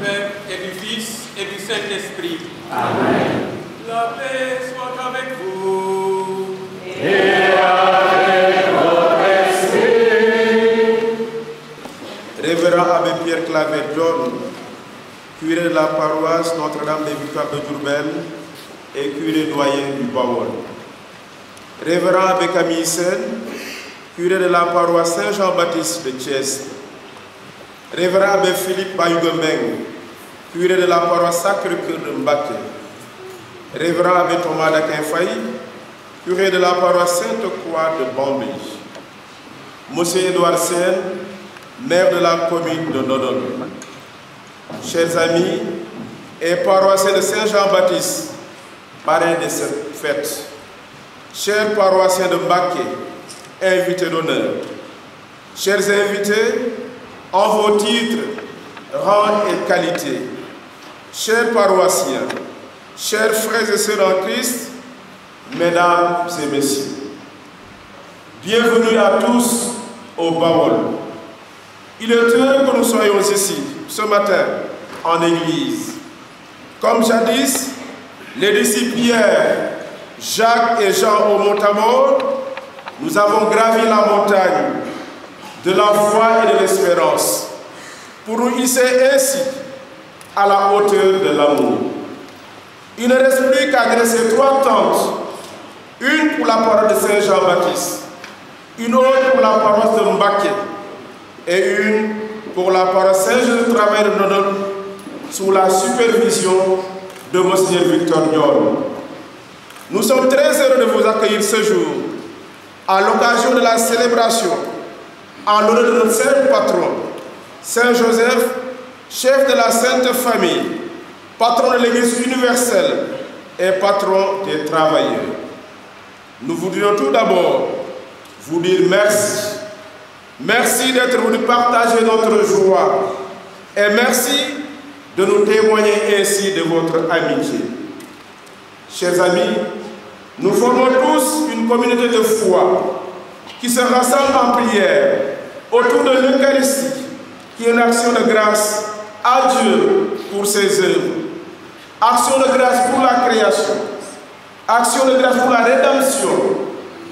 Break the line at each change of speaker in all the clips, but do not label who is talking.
Père et du Fils et du Saint-Esprit.
Amen.
La paix soit avec vous.
Et avec votre esprit.
Révérend Abbé Pierre Claver John, curé de la paroisse Notre-Dame des Victoires de Diourbel et curé doyen du Bawol. Révérend Abbé Camille Sen, curé de la paroisse Saint-Jean-Baptiste de Thiès. Révérend Abbé Philippe Bayouguembeng, curé de la paroisse Sacré-Cœur de Mbacké. Révérend Abbé Thomas Dakin-Faye, curé de la paroisse Sainte-Croix de Bambey. Monsieur Édouard Sen, maire de la commune de Dodon. Chers amis et paroissiens de Saint-Jean-Baptiste, parrains de cette fête. Chers paroissiens de Mbacké, invités d'honneur. Chers invités, en vos titres, rang et qualité. Chers paroissiens, chers frères et sœurs en Christ, mesdames et messieurs, bienvenue à tous au Bawol. Il est heureux que nous soyons ici, ce matin, en Église. Comme jadis, les disciples Pierre, Jacques et Jean au Mont Tabor, nous avons gravi la montagne de la foi et de l'espérance pour nous hisser ainsi à la hauteur de l'amour. Il ne reste plus qu'à dresser 3 tentes, une pour la paroisse de Saint-Jean-Baptiste, une autre pour la paroisse de Mbacké et une pour la paroisse Saint-Joseph-Travail de Dodon sous la supervision de Monseigneur Victor Diol. Nous sommes très heureux de vous accueillir ce jour à l'occasion de la célébration en l'honneur de notre saint patron, Saint Joseph, chef de la Sainte Famille, patron de l'Église universelle et patron des travailleurs. Nous voudrions tout d'abord vous dire merci. Merci d'être venu partager notre joie et merci de nous témoigner ainsi de votre amitié. Chers amis, nous formons tous une communauté de foi qui se rassemble en prière autour de l'Eucharistie, qui est une action de grâce à Dieu pour ses œuvres. Action de grâce pour la création, action de grâce pour la rédemption,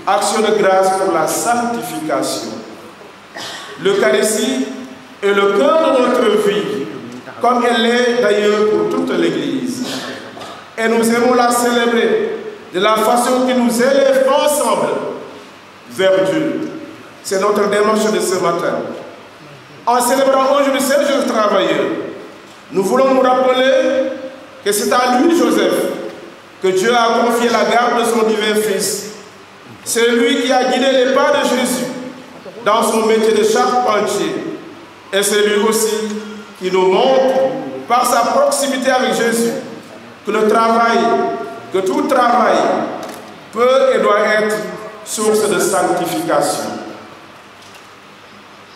action de grâce pour la sanctification. L'Eucharistie est le cœur de notre vie, comme elle l'est d'ailleurs pour toute l'Église. Et nous aimons la célébrer de la façon qui nous élève ensemble vers Dieu. C'est notre démarche de ce matin. En célébrant aujourd'hui Saint Joseph Travailleur, nous voulons nous rappeler que c'est à lui, Joseph, que Dieu a confié la garde de son divin Fils. C'est lui qui a guidé les pas de Jésus dans son métier de charpentier. Et c'est lui aussi qui nous montre, par sa proximité avec Jésus, que tout travail peut et doit être source de sanctification.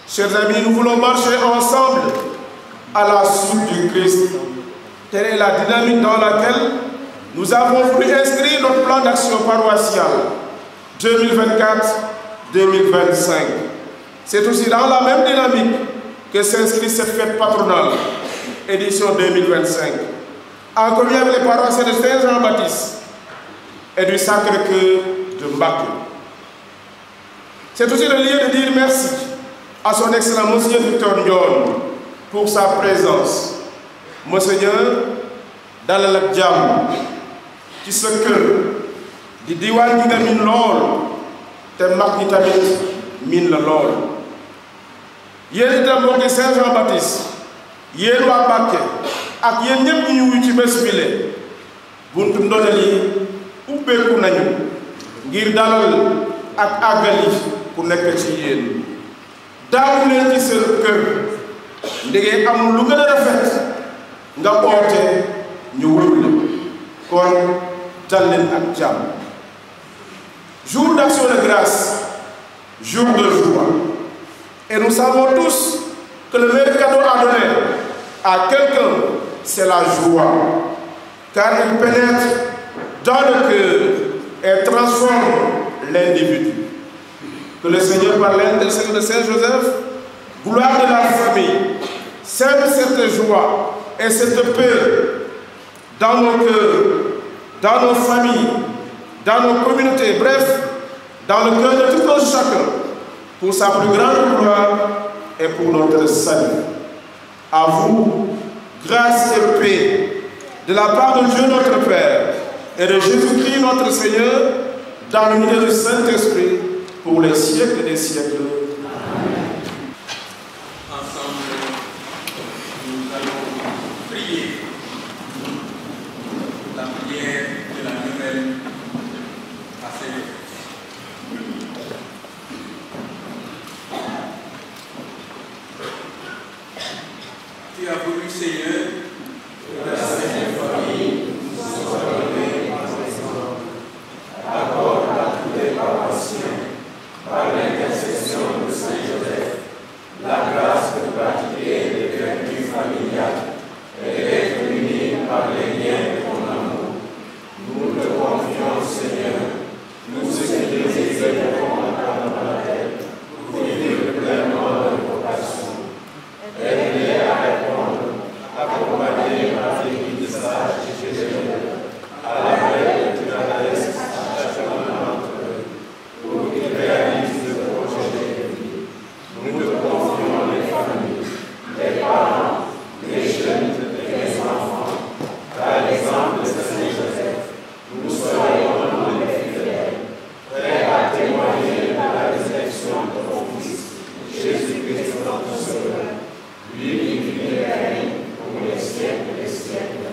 Chers amis, nous voulons marcher ensemble à la suite du Christ. Telle est la dynamique dans laquelle nous avons voulu inscrire notre plan d'action paroissial 2024-2025. C'est aussi dans la même dynamique que s'inscrit cette fête patronale, édition 2025, en communion avec les paroissiens de Saint-Jean-Baptiste et du Sacré-Cœur de Mbacké. C'est aussi le lieu de dire merci à son excellent Monseigneur Victor Diol pour sa présence. Monseigneur, dalal ak jàmm ci sa kër di diwaan gi nga min lool te mag ñi tamit min la lool. Yéen itam mbokki Saint-Jean-Baptiste, yéen waa Mbacké ak yéen ñëpp ñu wuyu ci bés bile buntu ndoneel yi ubbeeku nañu ngir dalal ak àggali ku nekk ci yéen. daawu leen ci seen kër ndege amul lu gën a rafet nga oote ñu wuyu la kon dal leen ak jàmm. Jour d'action de grâce, jour de joie. Et nous savons tous que le meilleur cadeau à donner à quelqu'un, c'est la joie. Car elle pénètre dans le cœur et transforme l'individu. Que le Seigneur, par l'intercession de Saint Joseph, gloire de la famille, sème cette joie et cette paix dans nos cœurs, dans nos familles, dans nos communautés, bref, dans le cœur de tout un chacun, pour sa plus grande gloire et pour notre salut. À vous, grâce et paix, de la part de Dieu notre Père et de Jésus-Christ notre Seigneur, dans l'unité du Saint-Esprit, pour les siècles des siècles.
Amen. Ensemble, nous allons prier la prière de la nouvelle passée. Tu as voulu, Seigneur, que la Sainte Famille nous soit donnée en présent. Accorde à tous les paroissiens, par l'intercession de Saint Joseph, la grâce de pratiquer les vertus familiales et d'être unis par les liens de ton amour. Nous te confions, Seigneur, nous ce qui désirons entendre la tête, pour vivre pleinement de vocation. Aide-les à répondre, accompagner par l'apprentissage de Jésus, à la veille de la adresse à chacun d'entre eux, pour qu'ils réalisent le projet de vie. Nous te confions les familles, les parents, les jeunes et les enfants. Par l'exemple de Saint Joseph, nous soyons les fidèles, prêts à témoigner de la résurrection de ton Fils, Jésus-Christ notre Sauveur. Lui qui vit et règne pour les siècles des siècles.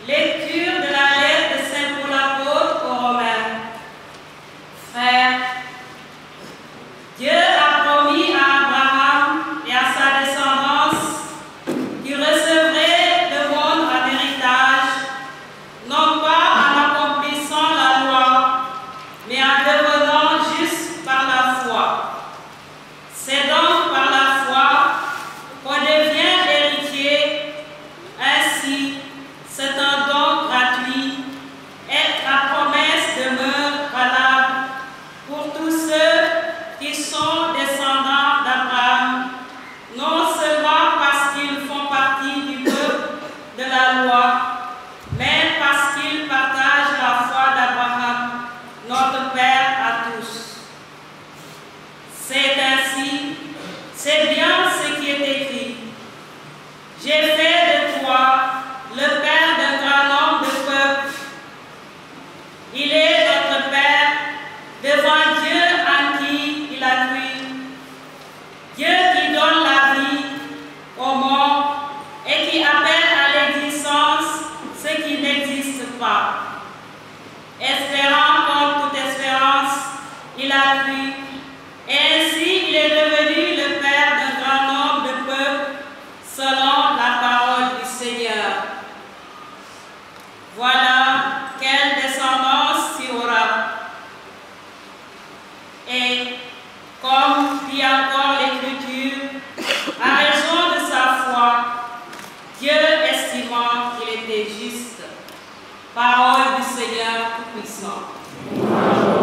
Lecture de la lettre de Saint Paul apôtre aux Romains. Frères, Dieu a promis à Abraham et à sa descendance qu'il recevrait le monde en héritage, non pas en accomplissant la loi, mais en devenant juste par la foi. C'est donc par la foi qu'on devient héritier. Ainsi, c'est un don la pluie. Et ainsi, il est devenu le père d'un grand nombre de peuples selon la parole du Seigneur. Voilà quelle descendance il aura. Et comme dit encore l'Écriture, à raison de sa foi, Dieu estimant qu'il était juste. Parole du Seigneur Tout-Puissant.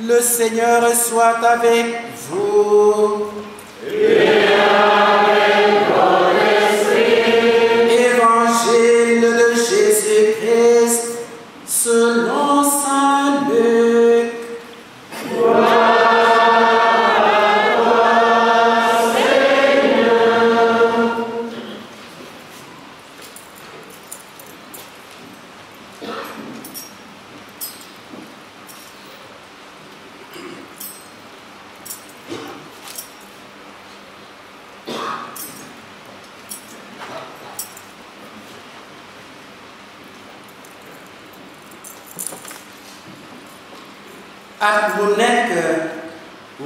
Le Seigneur soit avec vous.
Et avec votre esprit.
Évangile de Jésus-Christ selon saint Luc. At mu nekk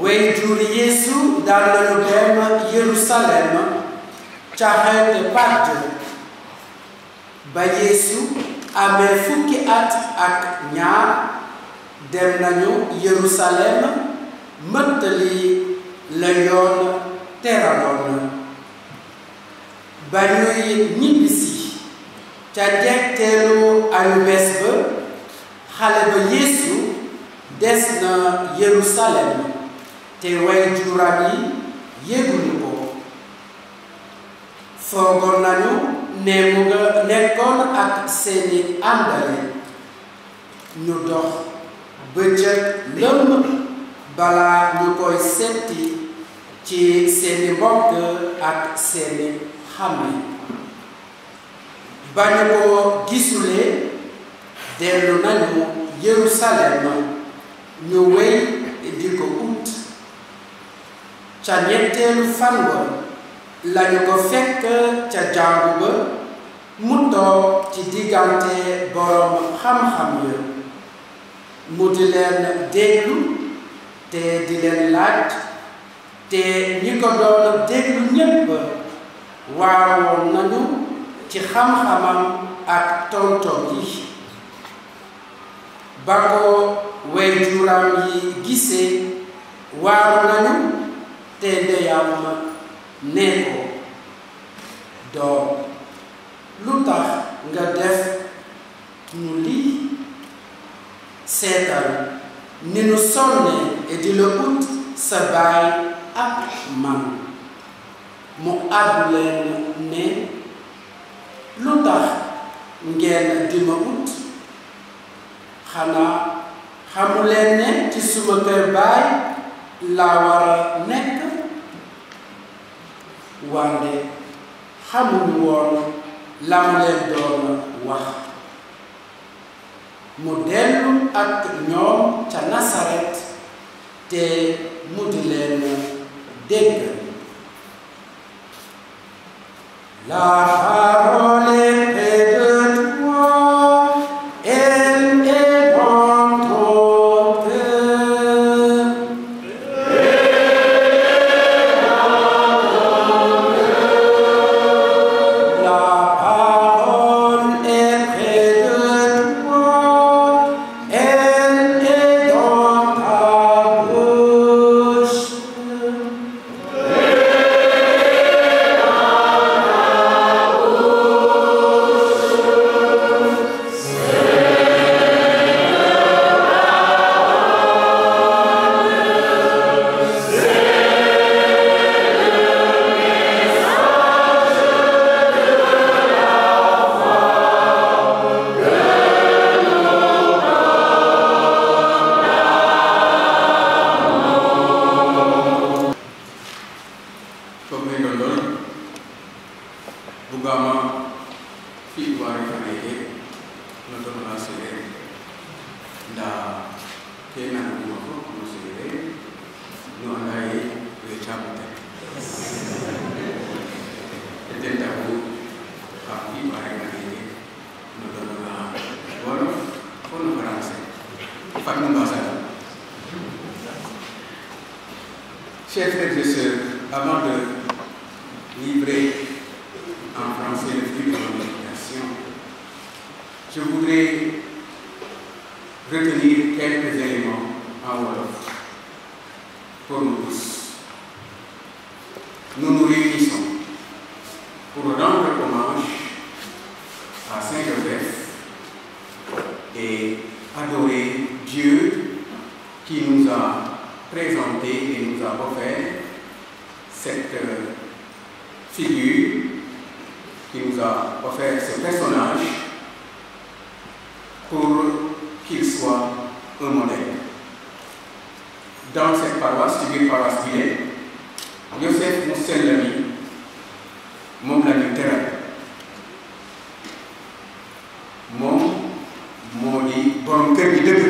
waajur Yeesu daan nañu dem Yerusalem ca xew Pàkk ba Yeesu amee fukki at ak ñaar dem nañu Yerusalem mëttali la yoon teraloon ba ñuy ñibbisi ca jegteelu ayu bés ba xale ba Yeesu des na Yerusalem te waajuram yi yëguñu ko foogoon nañu ne mu nga nekkoon ak seeni àndale ñu dox bëccëg lëmm balaa ñu koy seeti ci seeni mbokk ak seeni xame ba ñu ko gisulee dellu nañu Yerusalem ñu wéy di ko ut ca ñetteelu fan ba lañu ko fekk ca jàngu ba mu toog ci diggante boroom xam-xam ya mu di leen déglu te di leen laaj te ñi ko doon déglu ñépp waawoon nañu ci xam-xamam ak tontom yi ba ko waajuram yi gisee waaru nañu te ndeyam ne ko doom lu tax nga def ñu lii seetal ni nu sonne di la ut sa baay ak man mu àddu leen ne lu tax ngeen di ma ut xanaa xamuleen ne ci suma kër baay laa war a nekk wante xamuñu woon la mu leen doon wax mu dellu ak ñoom ca Nasaret te mu di leen dégg. La parole est de toi, elle est dans ton cœur. La parole est près de toi, elle est dans ta bouche. che hanno conoscere non hai diciamo te e tentavo a chi pare che non doveva buono con Francia fanno un bazar. Chers frères et sœurs, avant de livrer en français le fruit de mon méditation, je voudrais retenir quelques éléments en Wolof pour nous tous. Nous nous réunissons pour rendre hommage à Saint-Joseph et adorer Dieu qui nous a présenté et nous a offert cette figure, qui nous a offert ce personnage pour qu'il soit un modèle. Dans cette paroisse, figure paroisse bi ne Joseph mu sell mi moom la ñu teral moom moo di borom kër gi dëgg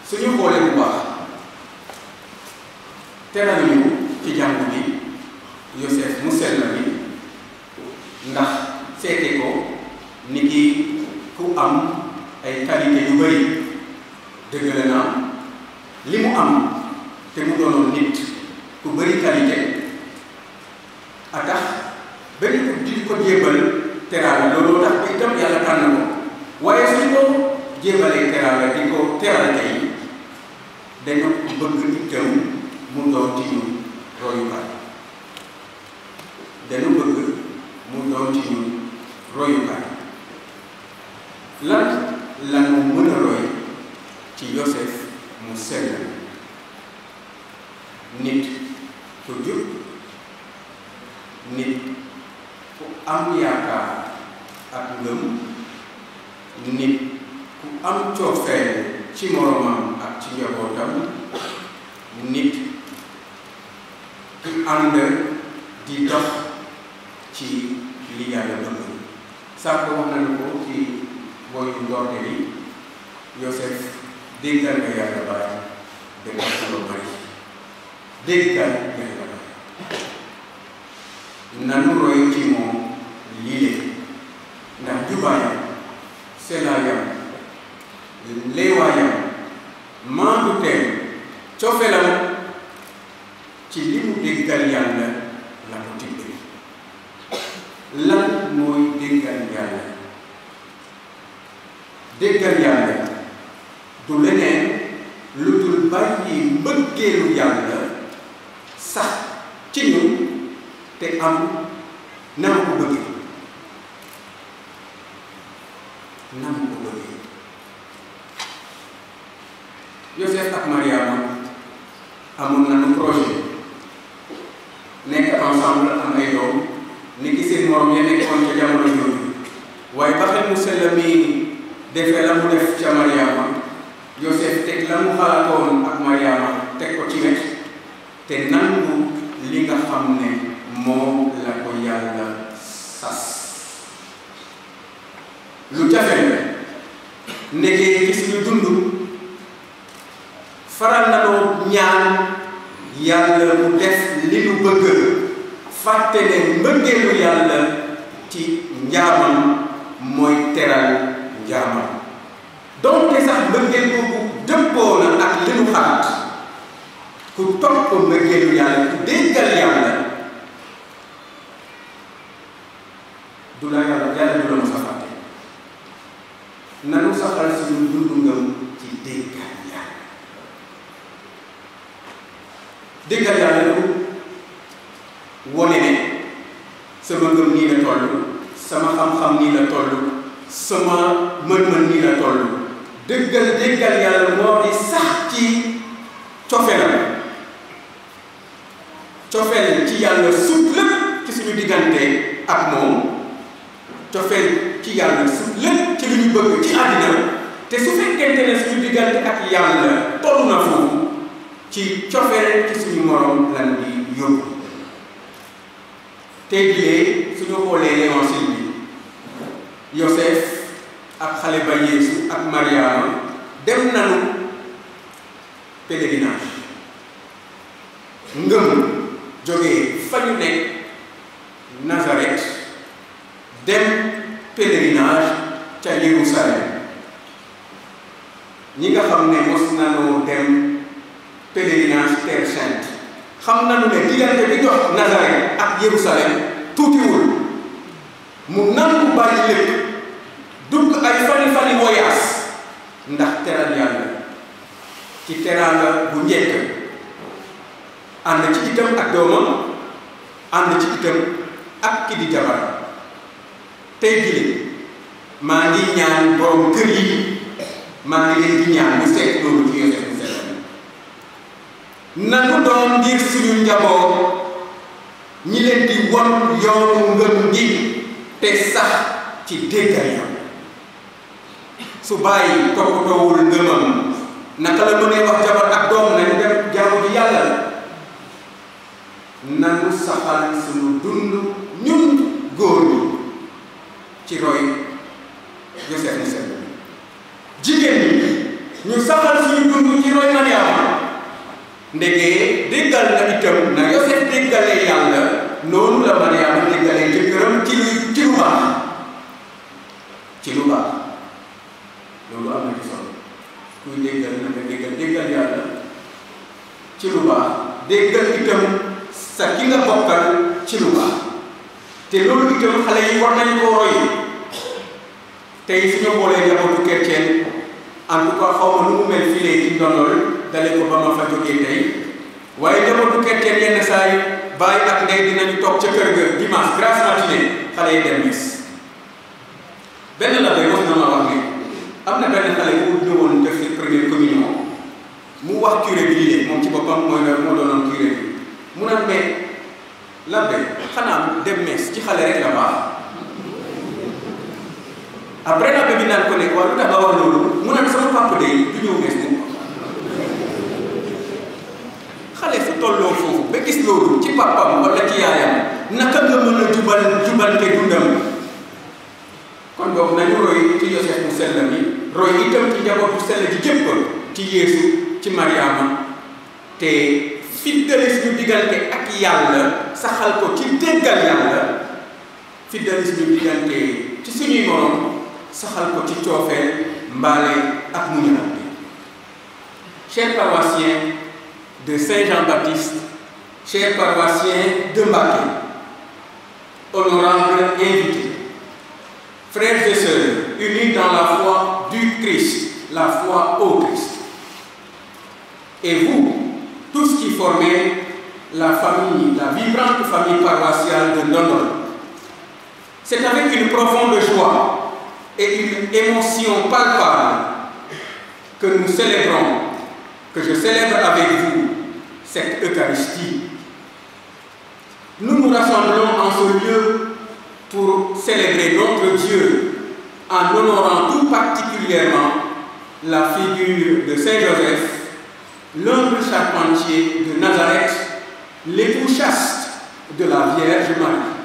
suñu xoolee bu baax teral ñu ci jàngu bi Joseph mu sell mi ndax seete ko ni ki ku am ay qualité yu bëri dëgg la naa li mu am te mu doonoon nit ku bëri qualité a tax ba ñu ko di ko jébal teraanga looloo tax ba itam yàlla tànn ko waaye suñ ko jébalee teraanga di ko teral tey dañu bëgg itam mu doon ci ñun royukaay dañu bëgg mu doon ci ñun royukaay lan la mu mën a roy ci Joseph mu sell nit ku jub nit ku am yaakaar ak ngëm nit ku am coofeel ci moromam ak ci njabootam nit ku ànd di dox ci li Yàlla bëgg sax wax nañu ko ci booyu ndoorte bi Joseph déggal nga Yàlla baay déggal lu bari déggal Yàlla baay nanu roy ci moom lii ndax jubaayam selaayam leewaayam maandu teem cofeelam ci li mu déggal Yàlla la ko tibbee lan mooy déggal Yàlla déggal Yàlla du leneen lu dul bàyyi mbëggeelu Yàlla sax ci ñun te am na ma ko bëggee na ma ko bëggee Joseph ak Mariama amoon nañu projet nekk ensemble am ay doom ni ki seen morom ya nekkoon ca jamono jooju waaye ba xel mu sell mi defee la mu def ca Mariama Joseph teg la mu xalaatoon ak Mariama teg ko ci wet te nangu li nga xam ne moo la ko Yàlla sas lu jafe la ndegee ci suñu dund faral na loo ñaan Yàlla mu def li nu bëgg fàtte ne mbëggeelu Yàlla ci njaamam mooy teral njaamam donte sax mbëggeel boobu dëppoo na ak li nu xalaat ku topp mbëggeelu Yàlla ku déggal Yàlla du la Yàlla du la mos a fàtte nanu saxal suñu dundu ngëm ci déggal Yàlla déggal Yàlla lu wone ne sama ngëm nii la toll sama xam-xam nii la toll sama mën-mën nii la toll déggal Yàlla moo di sax ci cofeelam cofeel ci Yàlla sut lépp ci suñu diggante ak moom cofeel ci Yàlla sut lépp ci lu ñu bëgg ci àddina te su fekkente ne suñu diggante ak Yàlla toll na foofu ci cofeel ci suñu morom lan di yóbbu tey jii suñu xoolee l'évangile bi Joseph ak xale ba Yeesu ak Mariama dem nañu pèlerinage ngëm jógee fa ñu nekk Nazareth dem pèlerinage ca Jérusalem ñi nga xam ne mos nañu dem pèlerinage Terre Sainte xam nañu ne diggante bi dox Nazareth ak Jérusalem tuutiwul mu nangu bàyyi lépp dugg ay fani voyage ndax teral yàlla ci teraanga bu njëkk ànd ci itam ak doomam ànd ci itam ak ki di jabar tey jii maa ngi ñaan borom kër yi maa ngi leen di ñaan ñu seet loolu ci Yosefu Sell nanu doon ngir suñu njaboot ñi leen di won yoonu ngëm gi te sax ci déggal Yàlla su bàyyi toppatoowul ngëmam naka la mënee wax jabar ak doom nañu dem jaamu ji Yàlla nanu saxal suñu dund ñun góor ñi ci roy Yosefu Sell jigéen ñi ñu saxal suñu dund ci roy Mariama ndegee déggal na itam na Yosef déggalee Yàlla noonu la Mariama déggalee jëkkëram ci lu baax ci lu baax loolu am na ci solo kuy déggal na nga déggal Yàlla ci lu baax déggal itam sa ki nga bokkal ci lu baax te loolu itam xale yi war nañu koo roy tey suñu boolee njabootu chrétien en tout cas xaw ma nu mu mel fii ci ndondol dale ko ba ma fa jógee tey waaye njabootu chrétien yenn saa yi bàyyi ak ndey dinañu toog ca kër ga dimanche grasse matinée xale yi dem mis benn la bay wax na ma wax ne am na benn xale bu ñëwoon def ci première communion mu wax curé bi lii moom ci boppam moo doonoon curé bi mu naan mais labbe xanaa dem mes ci xale rek la baax après labbe bi naan ko ne waaw lu tax nga wax loolu mu naan sama papa de du ñëw mes mu xale su tolloo foofu ba gis loolu ci papam wala ci yaayam naka nga mën a jubante dundam kon donc nañu roy ci Yosefu Sell mi roy itam ci njabootu sell ji jëpp ci Yeesu ci Mariama te fiddali suñu diggante ak Yàlla saxal ko ci déggal Yàlla fiddali suñu diggante ci suñuy morom saxal ko ci coofeel mbaale ak muñalante. Chers paroissiens de Saint-Jean-Baptiste, chers paroissiens de Mbacké, honorables invités, frères et sœurs unis dans la foi du Christ, la foi au Christ, et vous, tous qui formez la famille, la vibrante famille paroissiale de Ndondol, c'est avec une profonde joie et une émotion palpable que nous célébrons, que je célèbre avec vous cette Eucharistie. Nous nous rassemblons en ce lieu pour célébrer notre Dieu en honorant tout particulièrement la figure de Saint Joseph, l'humble charpentier de Nazareth, l'époux chaste de la Vierge Marie.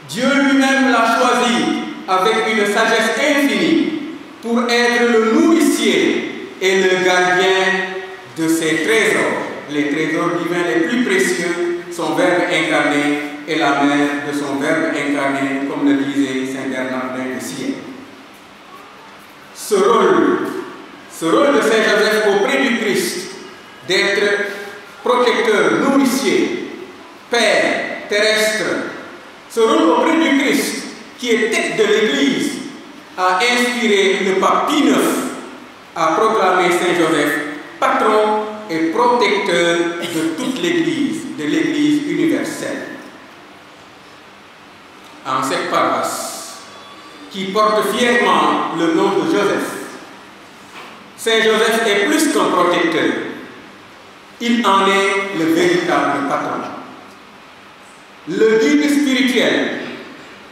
Dieu lui-même l'a choisi avec une sagesse infinie pour être le nourricier et le gardien de ses trésors, les trésors divins les plus précieux, son Verbe incarné et la mère de son Verbe incarné, comme le disait Saint Bernardin de Sienne. Ce rôle de Saint Joseph auprès du Christ, d'être protecteur, nourricier, père terrestre, ce rôle auprès du Christ, qui est tête de l'Église, a inspiré le pape Pie IX à proclamer Saint Joseph patron et protecteur de toute l'Église, de l'Église universelle. En cette paroisse, qui porte fièrement le nom de Joseph, Saint Joseph est plus qu'un protecteur, il en est le véritable patron. Le guide spirituel,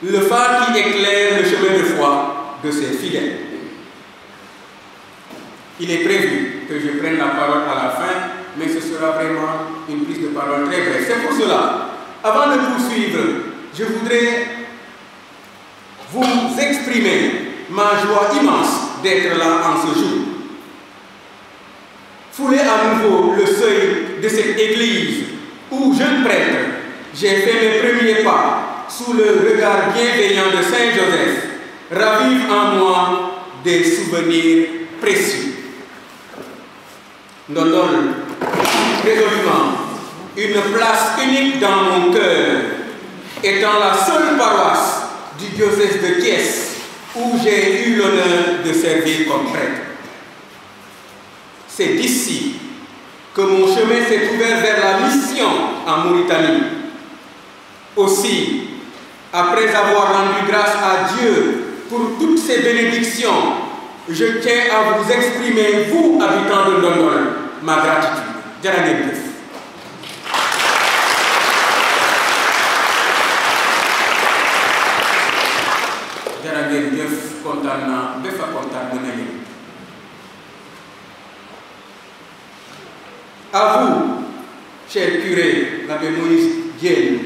le phare qui éclaire le chemin de foi de ses fidèles. Il est prévu que je prenne la parole à la fin, mais ce sera vraiment une prise de parole très brève. C'est pour cela, avant de poursuivre, je voudrais vous exprimer ma joie immense
d'être là en ce jour. Fouler à nouveau le seuil de cette église où, jeune prêtre, j'ai fait mes premiers pas sous le regard bienveillant de Saint Joseph, ravive en moi des souvenirs précieux. Ndondol, résolument, une place unique dans mon cœur, étant la seule paroisse du diocèse de Thiès où j'ai eu l'honneur de servir comme prêtre. C'est d'ici que mon chemin s'est ouvert vers la mission en Mauritanie. Aussi, après avoir rendu grâce à Dieu pour toutes ces bénédictions, je tiens à vous exprimer, vous, habitants de Ndondol, ma gratitude. Jërë ngeen jëf. Jërë ngeen jëf, kontaan naa ba fa kontaan mën a yëg. À vous, cher curé, l'abbé Moïse Diène,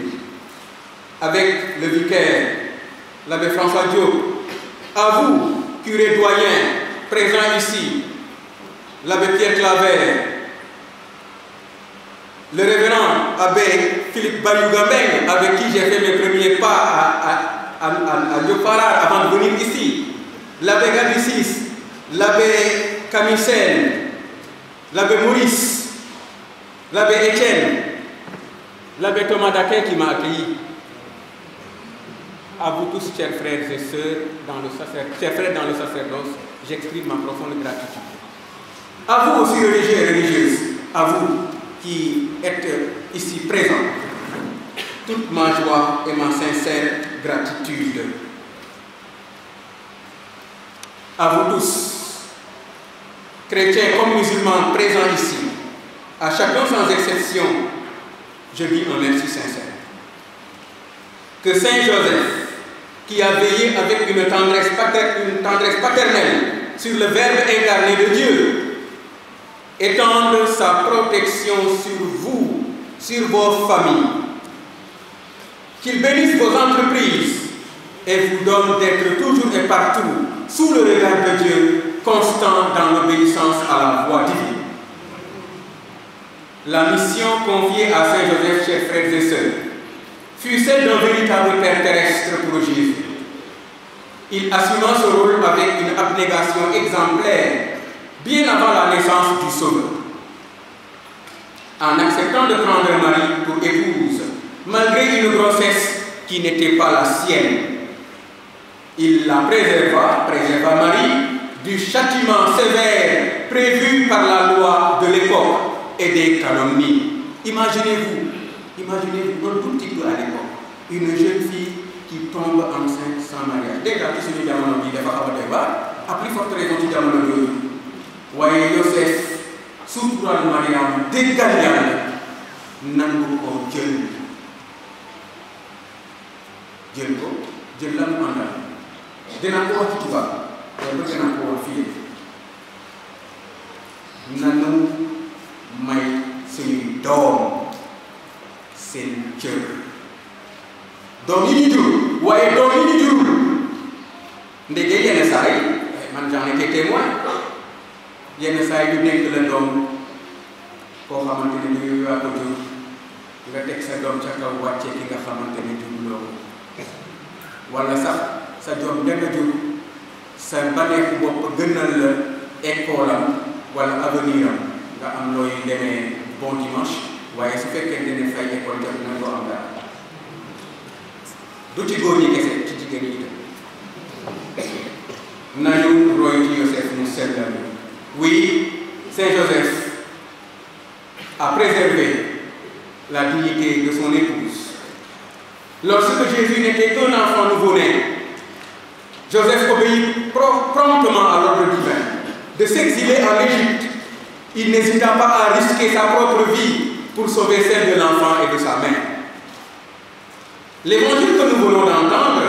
avec le vicaire, l'abbé François Diop, à vous, curé doyen, présent ici, l'abbé Pierre Claver, le révérend abbé Philippe Bayou-Gambeng, avec qui j'ai fait mes premiers pas à Diopara avant de venir ici, l'abbé Gabicis, l'abbé Camille, l'abbé Maurice, l'abbé Étienne, l'abbé Thomas Daquet qui m'a accueilli. À vous tous, chers frères et sœurs, chers frères dans le sacerdoce, j'exprime ma profonde gratitude. À vous aussi, religieux et religieuses, à vous qui êtes ici présents, toute ma joie et ma sincère gratitude. À vous tous, chrétiens comme musulmans présents ici, à chacun sans exception, je dis un merci sincère. Que Saint Joseph, qui a veillé avec une tendresse paternelle sur le Verbe incarné de Dieu, étende sa protection sur vous, sur vos familles. Qu'il bénisse vos entreprises et vous donne d'être toujours et partout sous le regard de Dieu, constant dans l'obéissance à la voie divine. La mission confiée à Saint Joseph, chers frères et sœurs, fut celle d'un véritable Père terrestre pour Jésus. Il assuma ce rôle avec une abnégation exemplaire, bien avant la naissance du Sauveur. En acceptant de prendre Marie pour épouse, malgré une grossesse qui n'était pas la sienne, il la préserva Marie du châtiment sévère prévu par la loi de l'époque et des calomnies. Imaginez-vous un tout petit peu à l'époque, une jeune fille qui tombe enceinte sans mariage. Déjà, qui se dit jamono bi dafa xaw a doy waar, à plus forte raison ci jamono yooyu. waaye Yosef suutural Mariam déggal Yàlla nangu ko jël la mu àndal. Dinaa ko wax ci tubaab waaye ba dinaa ko wax fii nanu may suñuy doom seen cër. doom yi ñu jur waaye doom yi ñu jurul ndege yenn saa yi man j'en étais témoin. yenn saa yi ñu dénk la doom koo xamante ne ñu yaa ko jur nga teg sa doom ca kaw wàcce ki nga xamante ne juruloo ko wala sax sa doom da nga jur sa baneexu bopp gënal la école am wala avenir am nga am looy demee bon dimanche waaye su fekkee ne fay école jot na doo am dara du ci góor ñi kese ci jigéen ñi itam nañu roy ci Yosef mu sellal. Oui, Saint Joseph a préservé la dignité de son épouse. Lorsque Jésus n'était qu'un enfant nouveau-né, Joseph obéit promptement à l'ordre divin de s'exiler en Égypte. Il n'hésita pas à risquer sa propre vie pour sauver celle de l'enfant et de sa mère. L'évangile que nous venons d'entendre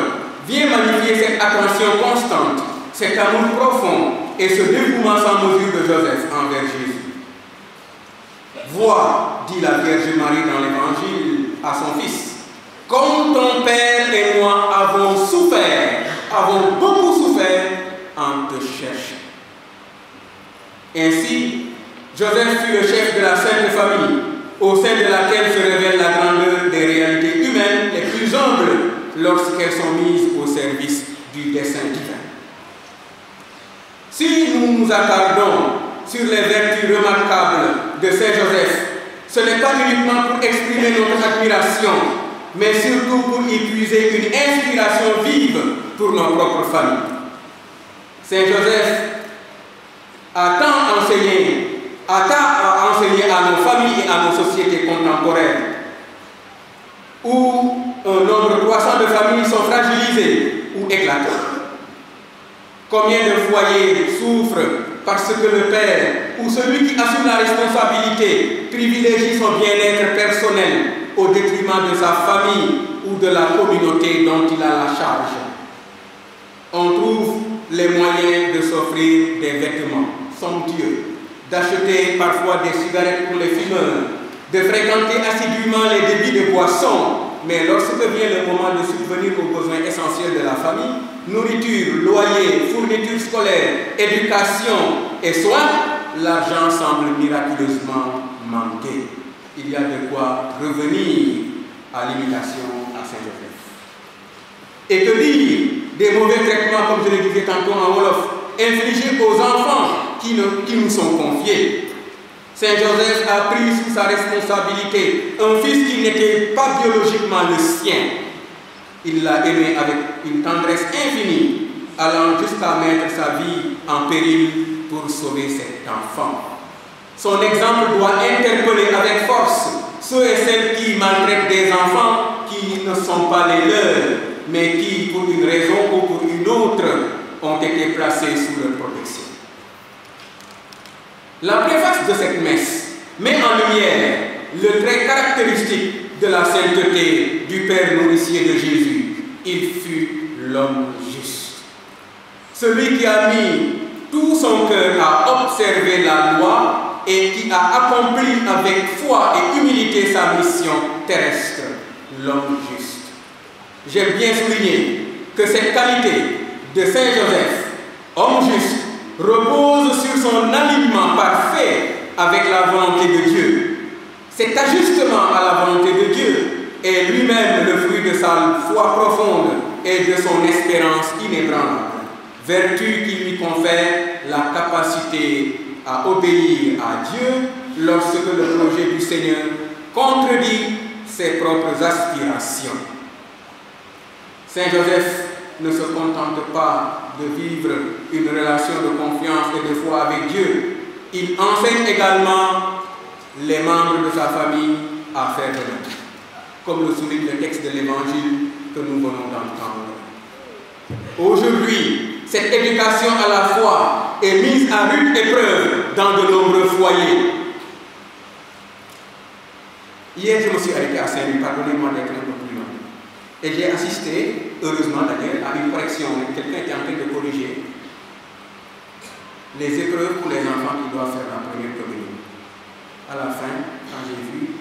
vient magnifier cette attention constante, cet amour profond et ce dévouement sans mesure de Joseph envers Jésus. Vois, dit la Vierge Marie dans l'Évangile à son fils, comme ton Père et moi avons beaucoup souffert en te cherche. Ainsi, Joseph fut le chef de la Sainte Famille, au sein de laquelle se révèle la grandeur des réalités humaines les plus humbles lorsqu'elles sont mises au service du dessein divin. Si nous nous attardons sur les vertus remarquables de Saint Joseph, ce n'est pas uniquement pour exprimer notre admiration, mais surtout pour y puiser une inspiration vive pour nos propres familles. Saint Joseph a tant enseigné à nos familles et à nos sociétés contemporaines, où un nombre croissant de familles sont fragilisées ou éclatées. Combien de foyers souffrent parce que le père ou celui qui assume la responsabilité privilégie son bien-être personnel au détriment de sa famille ou de la communauté dont il a la charge. On trouve les moyens de s'offrir des vêtements somptueux, d'acheter parfois des cigarettes pour les fumeurs, de fréquenter assidûment les débits de boissons, mais lorsque vient le moment de subvenir aux besoins essentiels de la famille, nourriture, loyer, fournitures scolaires, éducation et soins, l'argent semble miraculeusement manquer. Il y a de quoi revenir à l'imitation à Saint-Joseph. Et que dire des mauvais traitements, comme je le disais tantôt en Wolof, infligés aux enfants qui nous sont confiés. Saint-Joseph a pris sous sa responsabilité un fils qui n'était pas biologiquement le sien. Il l'a aimé avec une tendresse infinie, allant jusqu'à mettre sa vie en péril pour sauver cet enfant. Son exemple doit interpeller avec force ceux et celles qui maltraitent des enfants qui ne sont pas les leurs, mais qui, pour une raison ou pour une autre, ont été placés sous leur protection. La préface de cette messe met en lumière le trait caractéristique de la sainteté du Père nourricier de Jésus. Il fut l'homme juste. Celui qui a mis tout son cœur à observer la loi et qui a accompli avec foi et humilité sa mission terrestre, l'homme juste. J'aime bien souligner que cette qualité de Saint Joseph, homme juste, repose sur son alignement parfait avec la volonté de Dieu. Cet ajustement à la volonté de Dieu est lui-même le fruit de sa foi profonde et de son espérance inébranlable, vertu qui lui confère la capacité à obéir à Dieu lorsque le projet du Seigneur contredit ses propres aspirations. Saint Joseph ne se contente pas de vivre une relation de confiance et de foi avec Dieu. Il enseigne également les membres de sa famille à faire de même, comme le souligne le texte de l'Évangile que nous venons d'entendre. Aujourd'hui, cette éducation à la foi est mise à rude épreuve dans de nombreux foyers. Hier, je me suis arrêté à Saint-Louis, pardonnez-moi d'être un peu plus loin. Et j'ai assisté, heureusement d'ailleurs, à une correction. Quelqu'un était en train de corriger les épreuves pour les enfants qui doivent faire la première communion. À la fin, quand j'ai vu,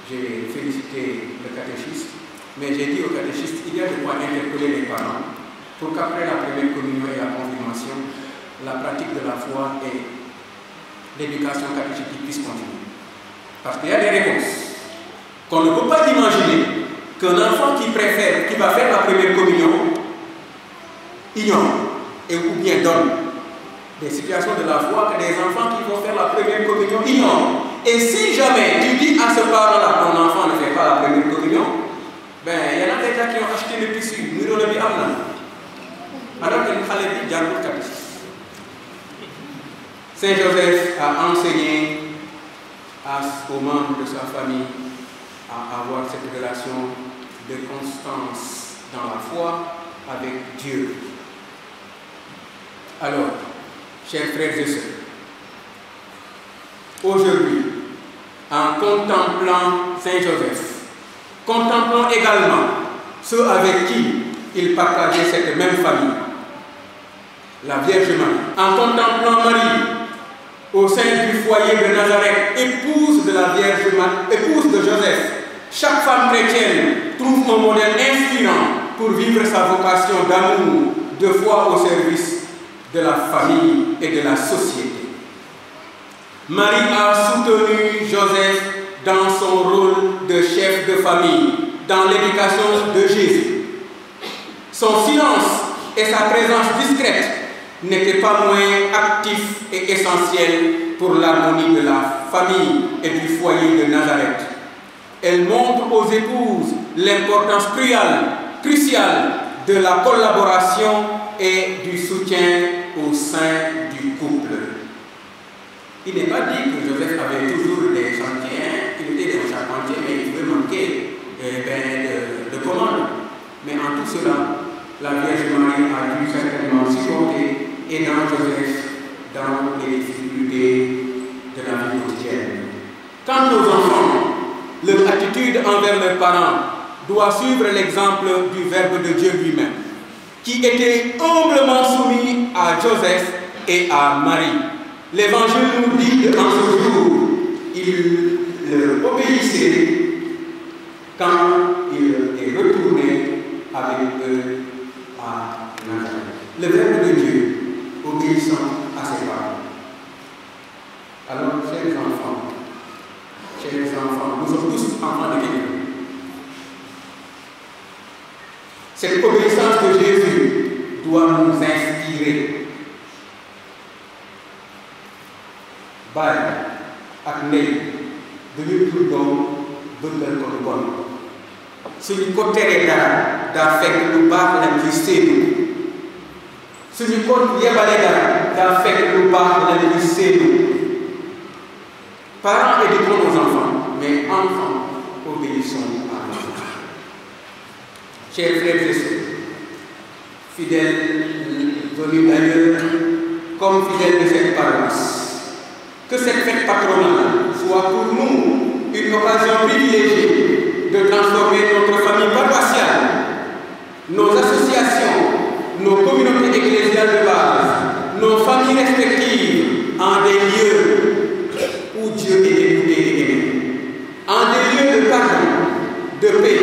j'ai félicité le catéchiste, mais j'ai dit au catéchiste, il y a de quoi interpeller les parents pour qu'après la première communion et la confirmation, la pratique de la foi et l'éducation catéchétique puissent continuer. Parce qu'il y a des réponses qu'on ne peut pas imaginer qu'un enfant qui va faire la première communion, ignore ou bien donne. Des situations de la foi que des enfants qui vont faire la première communion ignorent. Et si jamais tu dis à ce parent-là, ton enfant ne fait pas la première communion, ben il y en a déjà qui ont acheté le tissu, nous le bien alors que nous allons dire Saint Joseph a enseigné aux membres de sa famille à avoir cette relation de constance dans la foi avec Dieu. Alors, chers frères et sœurs, aujourd'hui, en contemplant Saint Joseph, contemplons également ceux avec qui il partageait cette même famille, la Vierge Marie. En contemplant Marie, au sein du foyer de Nazareth, épouse de la Vierge Marie, épouse de Joseph, chaque femme chrétienne trouve un modèle inspirant pour vivre sa vocation d'amour, de foi au service de la famille et de la société. Marie a soutenu Joseph dans son rôle de chef de famille, dans l'éducation de Jésus. Son silence et sa présence discrète n'étaient pas moins actifs et essentiels pour l'harmonie de la famille et du foyer de Nazareth. Elle montre aux épouses l'importance cruciale de la collaboration et du soutien au sein du couple. Il n'est pas dit que Joseph avait toujours des chantiers, il était des charpentiers, mais il pouvait manquer de commandes. Mais en tout cela, la Vierge Marie a dû certainement supporter et dans Joseph, dans les difficultés de la vie quotidienne. Quant aux enfants, leur attitude envers leurs parents doit suivre l'exemple du Verbe de Dieu lui-même, qui était humblement soumis à Joseph et à Marie. L'Évangile nous dit qu'en ce jour, il leur obéissait quand il est retourné avec eux à Nazareth. Le Verbe de Dieu, obéissant à ses parents. Alors, chers enfants, nous sommes tous enfants de quelqu'un. Cette obéissance de Jésus doit nous inspirer. Baye ak ndey dañuy jur doom bëggal ko lu bon suñu ko teree dara daa fekk lu baax lañ ci séenu suñu ko yebalee dara daa fekk lu baax lañ ci séenu. Parents éduquons nos enfants, mais enfants obéissons à nos parents. Chers frères et sœurs, fidèles venus d'ailleurs comme fidèles de cette paroisse, que cette fête patronale soit pour nous une occasion privilégiée de transformer notre famille paroissiale, nos associations, nos communautés ecclésiales de base, nos familles respectives en des lieux où Dieu est écouté et aimé, en des lieux de pardon, de paix,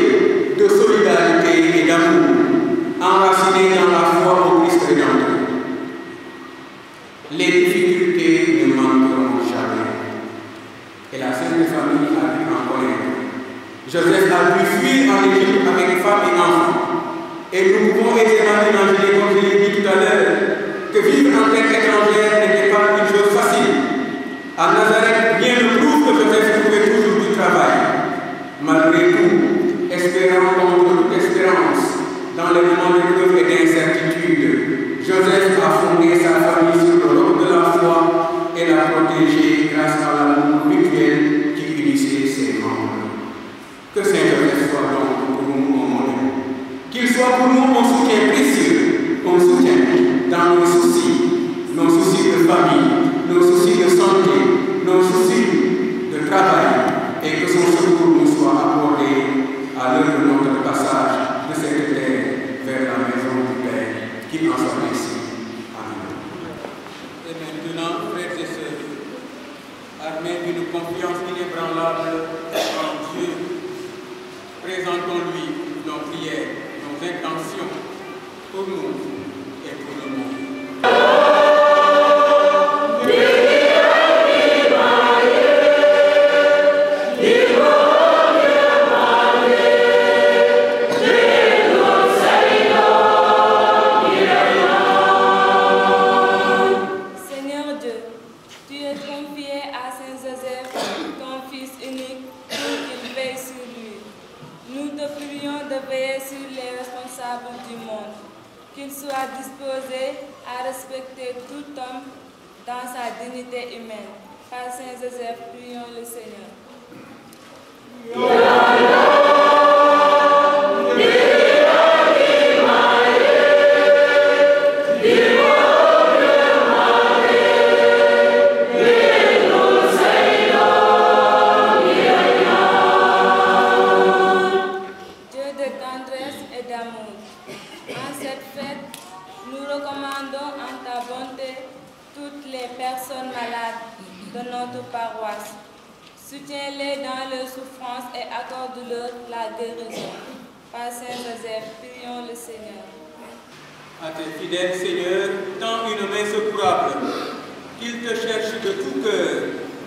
de solidarité et d'amour, enracinés dans la foi au Christ rédempteur. Les difficultés ne manqueront jamais. Et la Sainte Famille a dû en connaître. Joseph a dû fuir en Égypte avec femme et enfants. Et nous pouvons aisément imaginer, comme je l'ai dit tout à l'heure, que vivre en terre étrangère n'était pas une chose facile. À Nazareth, rien ne prouve que Joseph trouvait toujours du travail. Malgré tout, espérant contre toute espérance, dans les moments d'épreuve et d'incertitude, Joseph a fondé sa famille sur le roc de la foi et l'a protégée grâce à l'amour mutuel qui unissait ses membres. Que Saint Joseph soit donc pour nous un modèle. Qu'il soit pour nous un soutien précieux, un soutien dans nos soucis de famille, nos soucis de santé, nos soucis de travail, et que son secours nous soit accordé à l'heure de notre passage de cette terre vers la maison du Père. Qu'il en soit ainsi. Amen. Et maintenant, frères et sœurs, armés d'une confiance inébranlable en Dieu, présentons-lui nos prières, nos intentions pour nous et pour le monde.
Qu'il soit disposé à respecter tout homme dans sa dignité humaine. Par Saint Joseph, prions le Seigneur. Soutiens-les dans leurs souffrances et accorde-leur la guérison. Par Saint Joseph, prions le Seigneur.
à tes fidèles, Seigneur, tends une main secourable, qu'ils te cherchent de tout cœur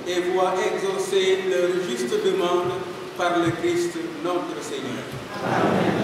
et voient exaucer leur juste demande par le Christ notre Seigneur. Amen.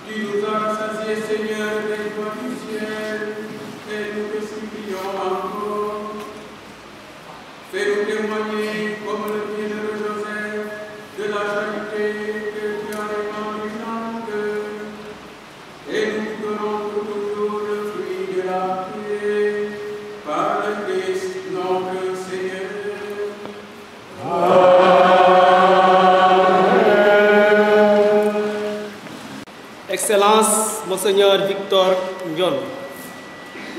Tu nous as rassasiés, Seigneur, des joies du ciel, et nous te supplions encore. Fais-nous témoigner, comme le bienheureux Joseph, de la charité que tu as répandue dans nos cœurs, et nous donnons toujours le fruit de la paix, par le Christ notre Seigneur.
Excellence, Monseigneur Victor Ndion,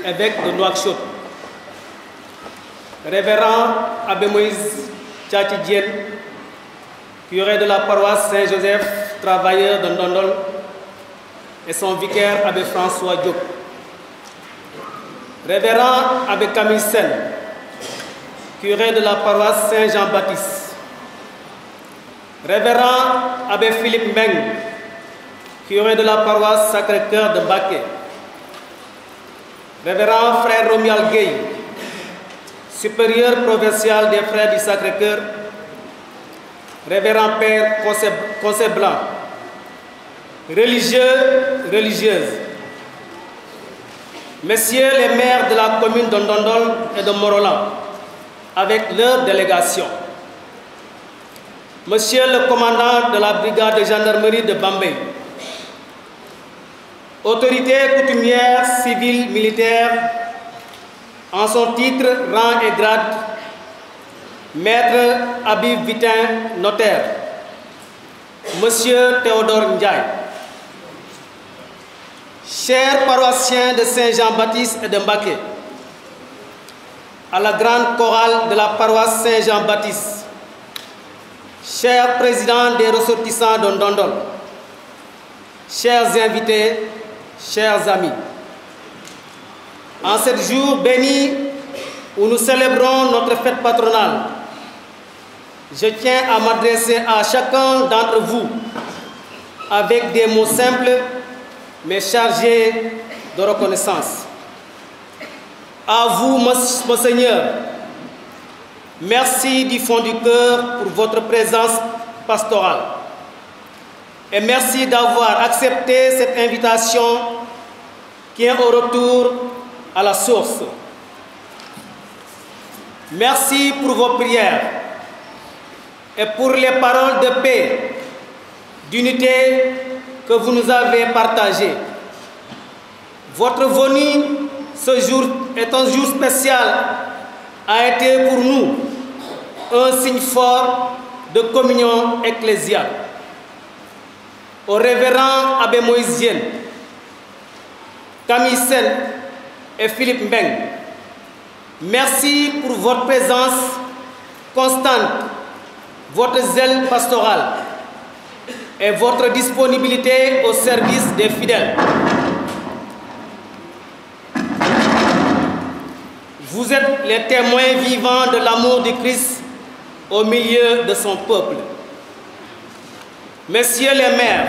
évêque de Nouakchott, Révérend Abbé Moïse Tchatidien, curé de la paroisse Saint-Joseph, travailleur de Ndondol, et son vicaire Abbé François Diop, Révérend Abbé Camille Sen, curé de la paroisse Saint-Jean-Baptiste, Révérend Abbé Philippe Meng, curé de la paroisse Sacré-Cœur de Baké, Révérend Frère Romuald Gueye, supérieur provincial des Frères du Sacré-Cœur, Révérend Père Conseil Blanc, religieux, religieuses, Messieurs les maires de la commune de Ndondol et de Morolan, avec leur délégation, Monsieur le commandant de la brigade de gendarmerie de Bambey, autorités coutumières, civiles, militaires, en son titre, rang et grade, Maître Habib Vitin, notaire, Monsieur Théodore Ndiaye, chers paroissiens de Saint-Jean-Baptiste et de Mbaké, à la grande chorale de la paroisse Saint-Jean-Baptiste, cher président des ressortissants de Ndondol, chers invités, chers amis, en ce jour béni où nous célébrons notre fête patronale, je tiens à m'adresser à chacun d'entre vous avec des mots simples mais chargés de reconnaissance. À vous, Monseigneur, merci du fond du cœur pour votre présence pastorale. Et merci d'avoir accepté cette invitation qui est au retour à la source. Merci pour vos prières et pour les paroles de paix, d'unité que vous nous avez partagées. Votre venue ce jour est un jour spécial, a été pour nous un signe fort de communion ecclésiale. Au révérend Abbé Moïse Diène, Camille Sen et Philippe Mbeng, merci pour votre présence constante, votre zèle pastoral et votre disponibilité au service des fidèles. Vous êtes les témoins vivants de l'amour du Christ au milieu de son peuple. Messieurs les maires,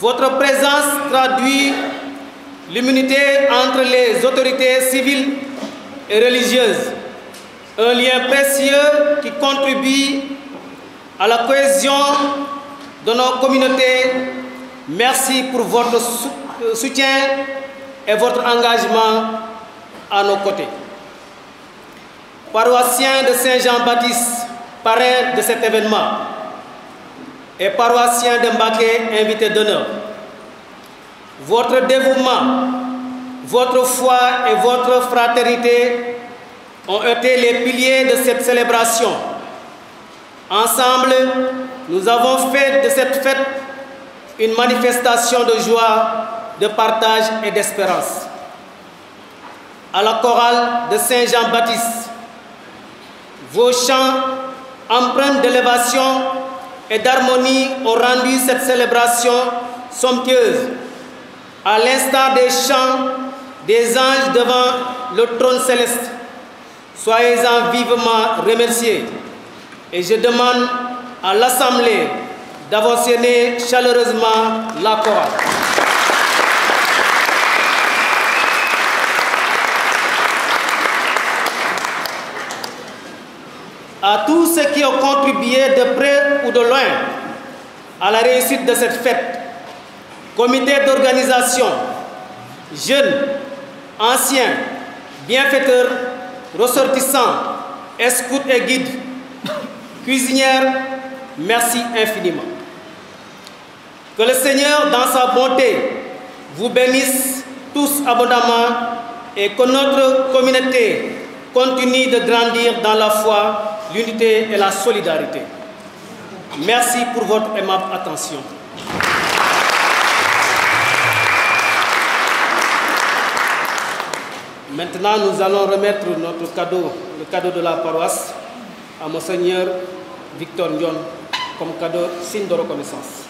votre présence traduit l'immunité entre les autorités civiles et religieuses, un lien précieux qui contribue à la cohésion de nos communautés. Merci pour votre soutien et votre engagement à nos côtés. Paroissiens de Saint-Jean-Baptiste, parrain de cet événement, et paroissiens de Mbaké, invités d'honneur, votre dévouement, votre foi et votre fraternité ont été les piliers de cette célébration. Ensemble, nous avons fait de cette fête une manifestation de joie, de partage et d'espérance. À la chorale de Saint-Jean-Baptiste, vos chants empreints d'élévation et d'harmonie ont rendu cette célébration somptueuse, à l'instar des chants des anges devant le trône céleste. Soyez-en vivement remerciés. Et je demande à l'Assemblée d'ovationner chaleureusement la chorale. À tous ceux qui ont contribué de près ou de loin à la réussite de cette fête, comité d'organisation, jeunes, anciens, bienfaiteurs, ressortissants, scouts et guides, cuisinières, merci infiniment. Que le Seigneur, dans sa bonté, vous bénisse tous abondamment et que notre communauté continue de grandir dans la foi, l'unité et la solidarité. Merci pour votre aimable attention. Maintenant, nous allons remettre notre cadeau, le cadeau de la paroisse, à Monseigneur Victor Ndion, comme cadeau, signe de reconnaissance.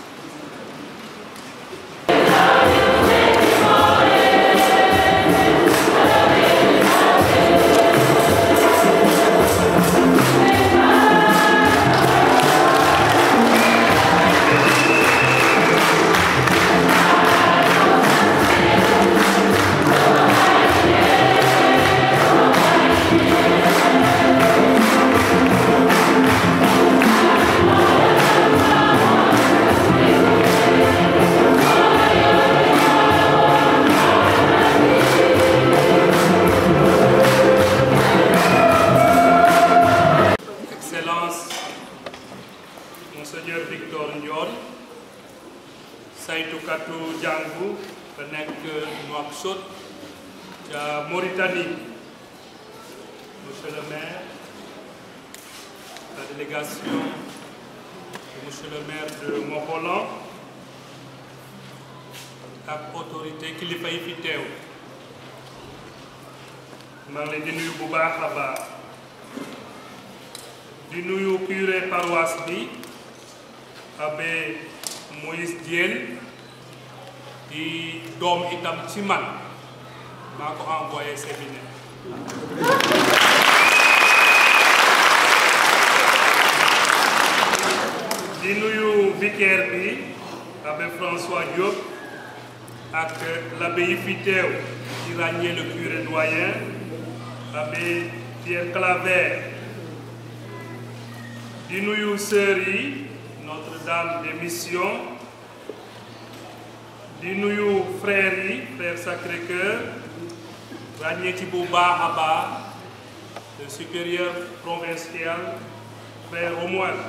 Mauritanie, monsieur le maire, la délégation, monsieur le maire de Mont-Rolland, ak autorité kilifa yi fi teew maa ngi leen di nuyu bu baax a baax di nuyu curé paroisse bi abbé Moïse Diène di doom itam ci man maa ko envoyé séminaire di nuyu vicaire bi abbé François Diop ak l'abbé yi fi teew di ràññee le curé doyen abbé Pierre Claver di nuyu sœurs yi Notre-Dame des Missions di nuyu frères yi frère Sacré-Cœur ràññee ci bu baax a baax le supérieur provincial frère Romuald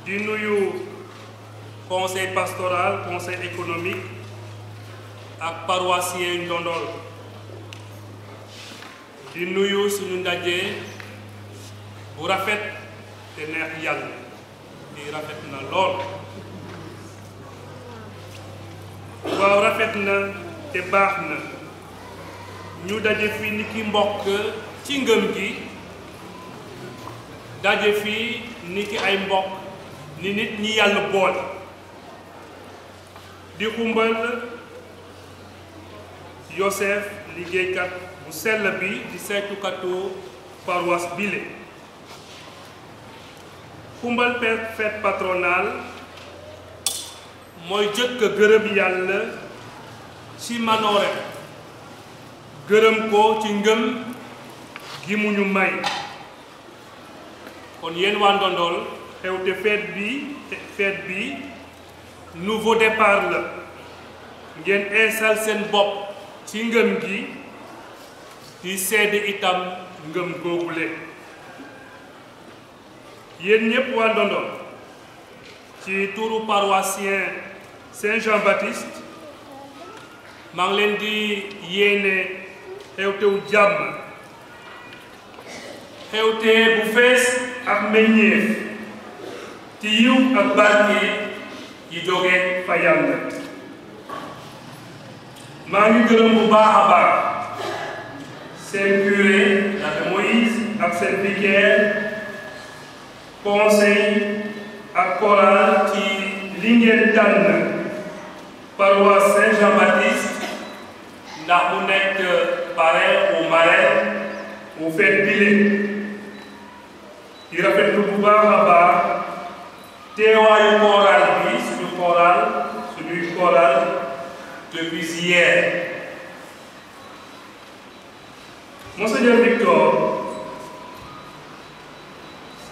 di nuyu conseil pastoral conseil économique ak paroissien Ndondol di nuyu suñu ndaje bu rafet te neex yàlla di rafet na lool waaw rafet na te baax na ñu daje fi ni ki mbokk ci ngëm gi daje fi ni ki ay mbokk ni nit ñi yàlla boole di xumbal Yosef liggéeykat bu sell bi di saytukatu paroisse bile xumbal fête patronale mooy jëkk gërëm yàlla ci manoore gërëm ko ci ngëm gi mu ñu may kon yéen waa Ndondol xewte fête bi nouveau départ la ngeen eesal seen bopp ci ngëm gi di seede itam ngëm googule yéen ñépp waa Ndondol ci turu paroissien Saint-Jean-Baptiste maa ngi leen di yéene xewtewu jàmm xewte bu fees ak meññeef ci yiw ak barke yi jóge fa Yàlla maa ngi gërëm bu baax a baax seen curé l'abbé Moïse ak seen vicaire conseil ak chorale ci li ngeen tànn paroisse Saint-Jean-Baptiste ndax mu nekk parrain ou marraine bu fête bile di rafetlu bu baax a baax teewaayu chorale bi suñuy chorale depuis hier Monseigneur Victor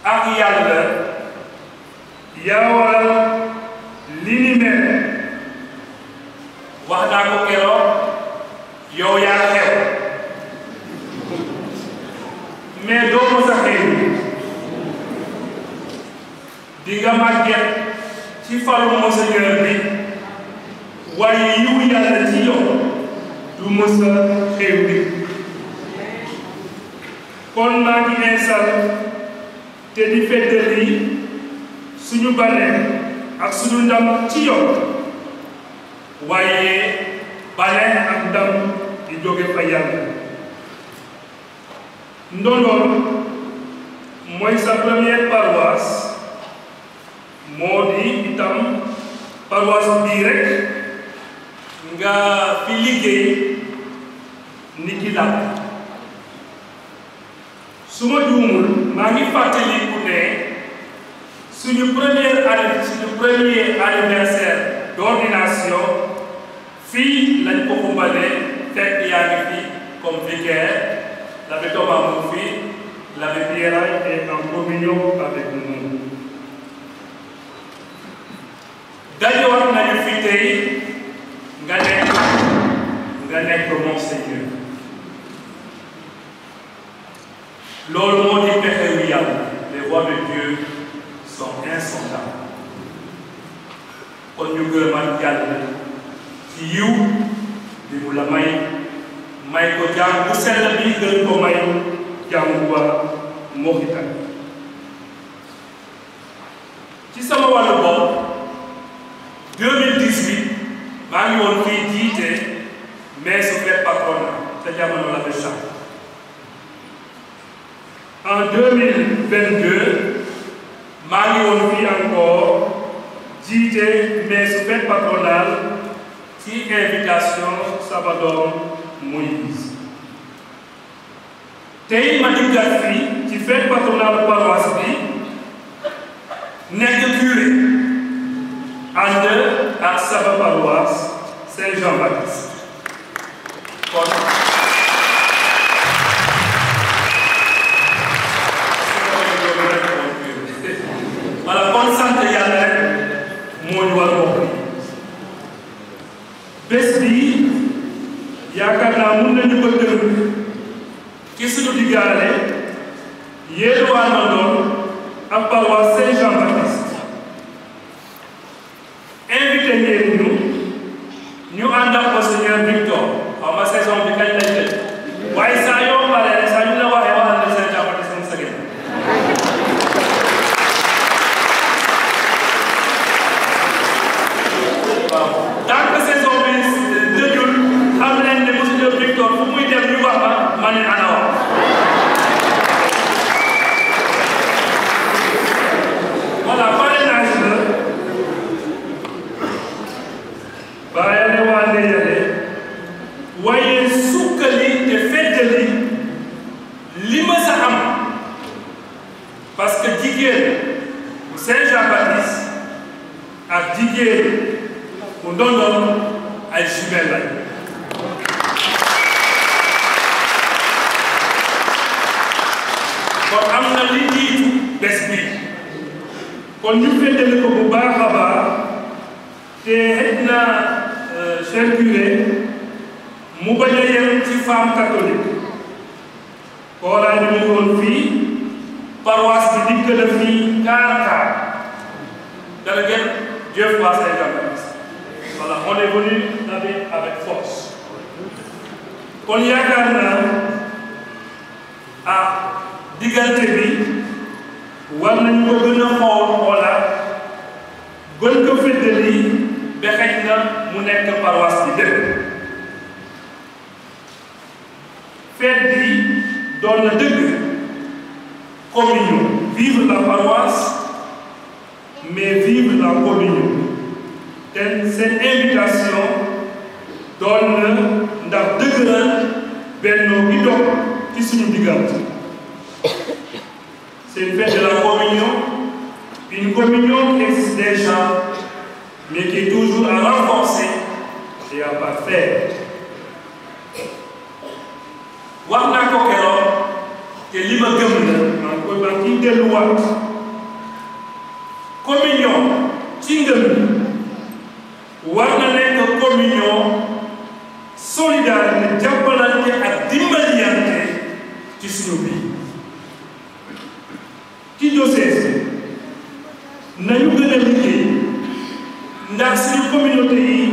ak Yàlla yaa waral li ni mel wax naa ko keroog yow yaa xew mais doo ko sa xew di nga màgget ci faru Monseigneur bi waaye yiwu Yàlla ci yow du mës a xew bi kon maa ngi insal te di feddali suñu bànneex ak suñu ndam ci yow waaye bànneex ak ndam di jóge fa Yàlla Ndondol mooy sa première paroisse moo di itam paroisse bii rek nga fi liggéey ni ki làkk su ma juumul maa ngi fàttaliku ne suñu premier anniversaire d'ordination fii lañ ko xumbalee fekk yaa ngi fi comme vicaire l'abbé Thomas mu fi l'abbé Pierre est en communion avec nous dajewaat nañu fi tey nga nekk Monseigneur loolu moo di pexewu Yàlla les voies de Dieu sont insondables kon ñu gërëmaat Yàlla ci yiw bi mu la may ko jaam bu sell bi gën ko may jaamu waa Mauritanie ci sama wàllu bopp 2018 maa ngi woon fii jiite mais su fekk patronat te jamono la ba en 2022 maa ngi woon fii encore jiite messe fête patronale ci invitation Sabador Moïse tey ma dikkaat fii ci fête patronale paroisse bi nekk curé ànd ak Saba paroisse Saint-Jean-Baptiste kon wala kon sant yàlla rek moo ñu war bokk bés bi yaakaar naa mun nañu ko tënk ci suñu diggaale yéen waa Ndoon ak paroisse Saint-Jean-Baptiste invité ngeen ñu ànd ak Monseigneur Victor xaw ma saison bi kañ lañ jël waaye saa yoo paree saa ñu la waxee waxal ne Saint-Jean-Baptiste moom sa gën waaw tant que saison bi dëjul xam leen ne Monseigneur Victor fu muy dem ñu wax ma ne ana wax voilà parrainage la bàyyale waale yale waaye sukkali te feddali li ma sa am parce que jigéen bu Saint-Jean-Baptiste ak jigéen bu Ndondon ay jumelles lañ kon am na li jiitu bés bi kon ñu feddali ko bu baax a baax te xëy na cher curé mu bañ a yem ci femme catholique koolaa ñu ngi woon fii paroisse bi dikk na fii kaar délégué Dieu waa Saint-Jean-Baptiste voilà on est venu avec force kon yaakaar naa ah diggante bi war nañu ko gën a xoolaat gën ko feddali ba xëy na mu nekk paroisse bi dëkk fête bi doon na dëgg communion vivre la paroisse mais vivre la communion te cette invitation doon na ndax dëgëral bennoo gi dox ci suñu diggante c'est une fête de la communion, une communion qui existe déjà, mais qui est toujours à renforcer et à parfaire. wax naa ko keroog te li ma gëm la maa ngi koy maa ngi delluwaat communion ci ngëm war na nekk communion solidarité jàppalante ak dimbaliyante ci suñu biir. ci diocèse nañu gën a liggéey ndax suñu communauté yi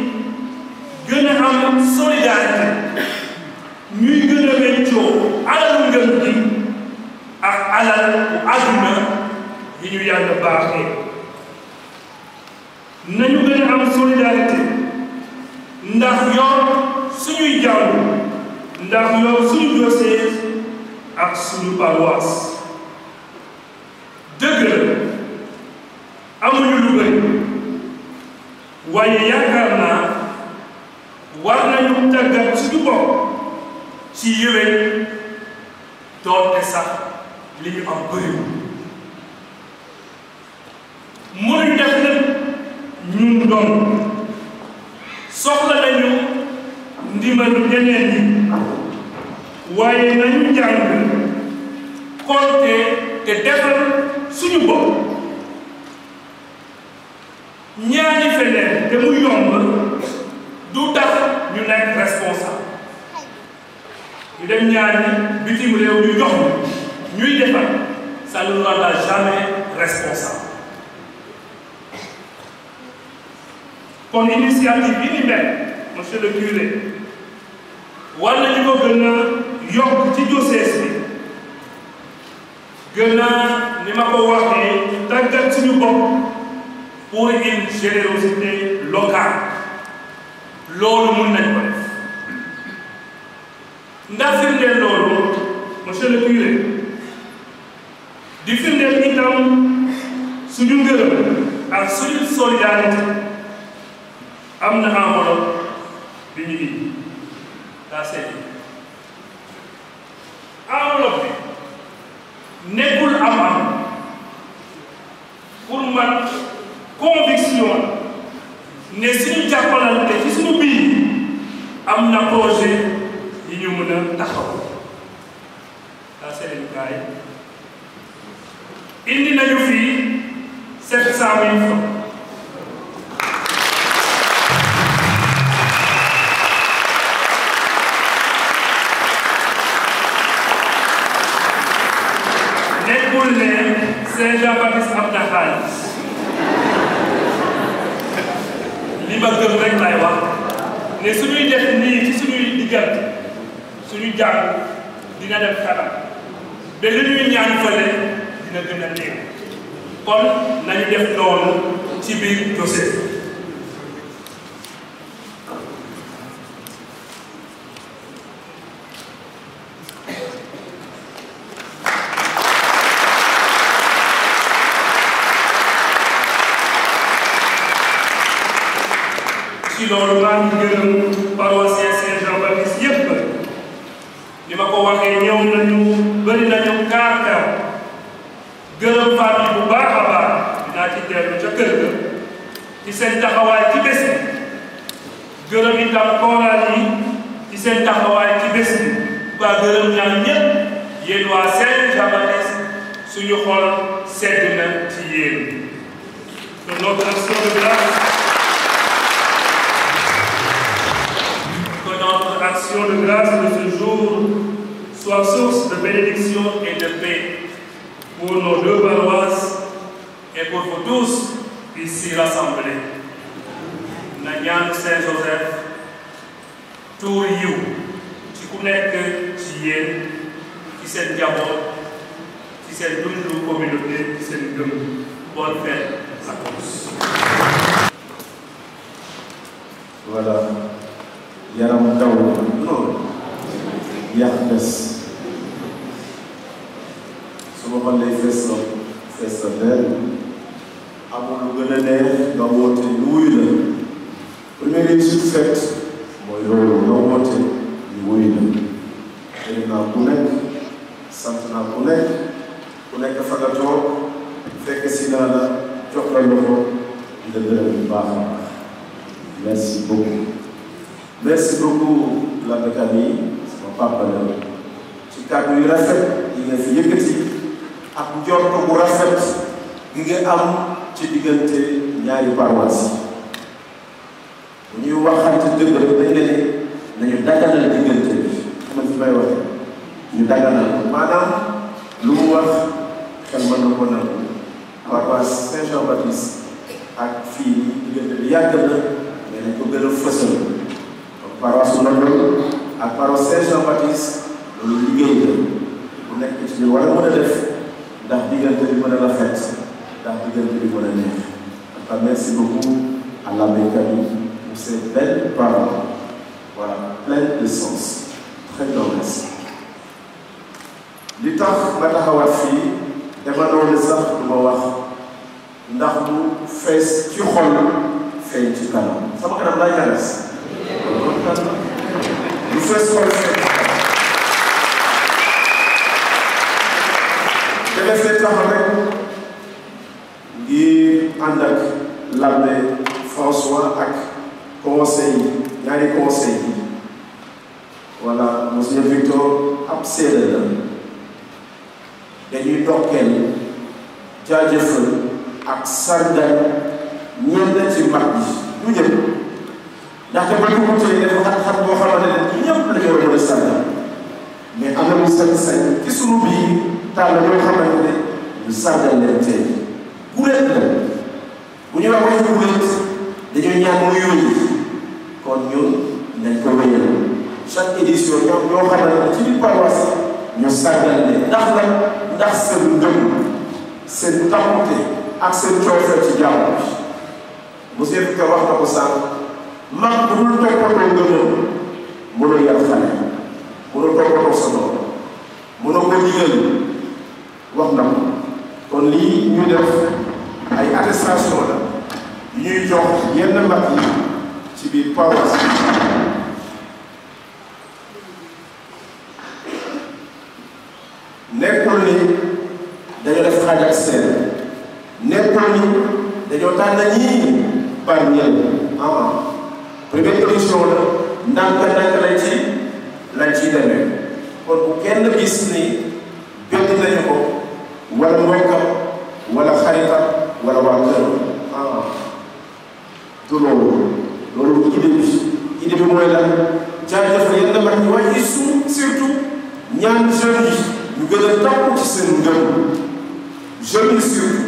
gën a am solidarité ñuy gën a weccoo alalu ngëm gi ak alal bu àdduna yi ñu yàlla baaxee nañu gën a am solidarité ndax yor suñuy jàll ndax yor suñu diocèse ak suñu paroisse dëgg la amuñu lu bëri waaye yaakaar naa war nañu tàggat suñu bopp ci yéwén doonte sax li ñu am bëriwul mënuñu def lépp ñun doon soxla nañu ndimbalu ñeneen ñi waaye nañu jàng compter te defal suñu bopp ñaani feneen te mu yomb du tax ñu nekk responsable ñu dem ñaani bitim réew ñu jox ñuy defal ça ne nous rendra jamais responsable kon initiative bi ni mel monsieur le curé war nañu ko gën a yokk ci diocèse bi gën a ni ma ko waxee tàggat suñu bopp pour une générosité locale loolu mun nañ ko def ndax firndeel loolu monsieur le curé di firndeel itam suñu ngërëm ak suñu solidarité am na enveloppe bi ñu indi daa seet enveloppe bi nekkul am pour man conviction ne suñu jàppalante ci suñu biir am na projet yi ñu mën a taxaw daa seet kaay indi nañu fii 700 000 francs nekkul ne Saint-Jean-Baptiste am na xaalis li ma gëm rek lay wax ne suñuy def nii ci suñuy diggante suñu jàng dina def kanam ba li ñuy ñaan fële dina gën a néew kon nañu def loolu ci biir dossier ci loolu maa ngi gërëm paroissien Saint-Jean-Baptiste yépp li ma ko waxee ñëw nañu bëri nañu kaartew gërëm famille bu baax a baax dinaa ci dellu ca kër ga ci seen taxawaay ci bés bi gërëm itam kooral yi ci seen taxawaay ci bés bi waa gërëm ñaan ñépp yéen waa Saint-Jean-Baptiste suñu xol sedd na ci yéen notre action de grâce notre action de grâce de ce jour soit source de bénédiction et de paix pour nos deux paroisses et pour vous tous ici rassemblés. na ñaan Saint-Joseph tuur yiw ci ku nekk ci yéen ci seen njaboot ci seen dundu communauté ci seen gëm. Bonne fête à tous.
Voilà. yaram daw loolu yàq des su ma xoolee fees sa del amul lu gën a neex nga woote ñu wuyu la première réussite faite mooy loolu nga woote ñu wuyu la xëy naa ku nekk sant naa ku nekk fa nga toog fekk si naa la jox la loxo di la gërëm bu baax a baax merci beaucoup. Merci beaucoup l'abbé Camille sama papa la ci kàddu yu rafet yi nga fi yëkkati ak njort bu rafet gi nga am ci diggante ñaari paroisse bu ñuy waxante dëgg rek dañ leen nañu daganal diggante bi xam nga fi may waxee ñu daganal maanaam lu mu wax xel mën na ko nangu paroisse Saint-Jean-Baptiste ak fii diggante bi yàgg na mais nañ ko gën a fësal paroisse London ak paroisse Saint-Jean-Baptiste loolu liggéey la bu nekk ci li war a mën a def ndax diggante bi mën a rafet ndax diggante bi mën a neex en tout cas merci beaucoup à l'abbé Camille pour ces belles paroles voilà pleines de sens très bien merci. li tax ma taxawaat fii dama doon sax du ma wax ndax lu fees ci xol feeñ ci kanam sama kanam laa ñares lu fees xol feeñ dama fee taxaw rek ngir ànd ak l'abbé François ak conseil ñaari conseil yi voilà monsieur Victor ab séeréer la dañuy dokkeel jaajëfal ak sargal ñenn ci mag bi du ñëpp ndaxte ba ñu wutee dafa xat-xat boo xamante ne ñëpp la ñu war a mën a sargal mais am na mu sañ-sañ ci sunu biir tànn ñoo xamante ne ñu sargal leen tey guléet la bu ñu waxee guléet dañuy ñaan mu yónni kon ñun dañ ko wéyal chaque édition ñoo xamante ne ci biir paroisse ñu sargal leen ndax seen ngëm seen taxute ak seen coofeel ci jàmm bi monsieur Victor wax na ko sànq mag bu dul toppatoo ngëmam mënoo yar xale mënoo toppatoo sa doom mënoo ko digal wax na ko kon lii ñu def ay attestation la ñuy jox yenn mag yi ci biir paroisse nekkul ni dañoo def xaaj ak seen nekkul ni dañoo tànn ñii par ñenn première édition la ndànk lañ ciy demee kon bu kenn gis ni bett nañu ko wala mbokkam wala xaritam wala waa kër du loolu idée bi mooy lan jaajëfal yenn mag ñi waaye surtout ñaan jeunes yi ñu gën a topp ci seen ngëm jeunes yi surtout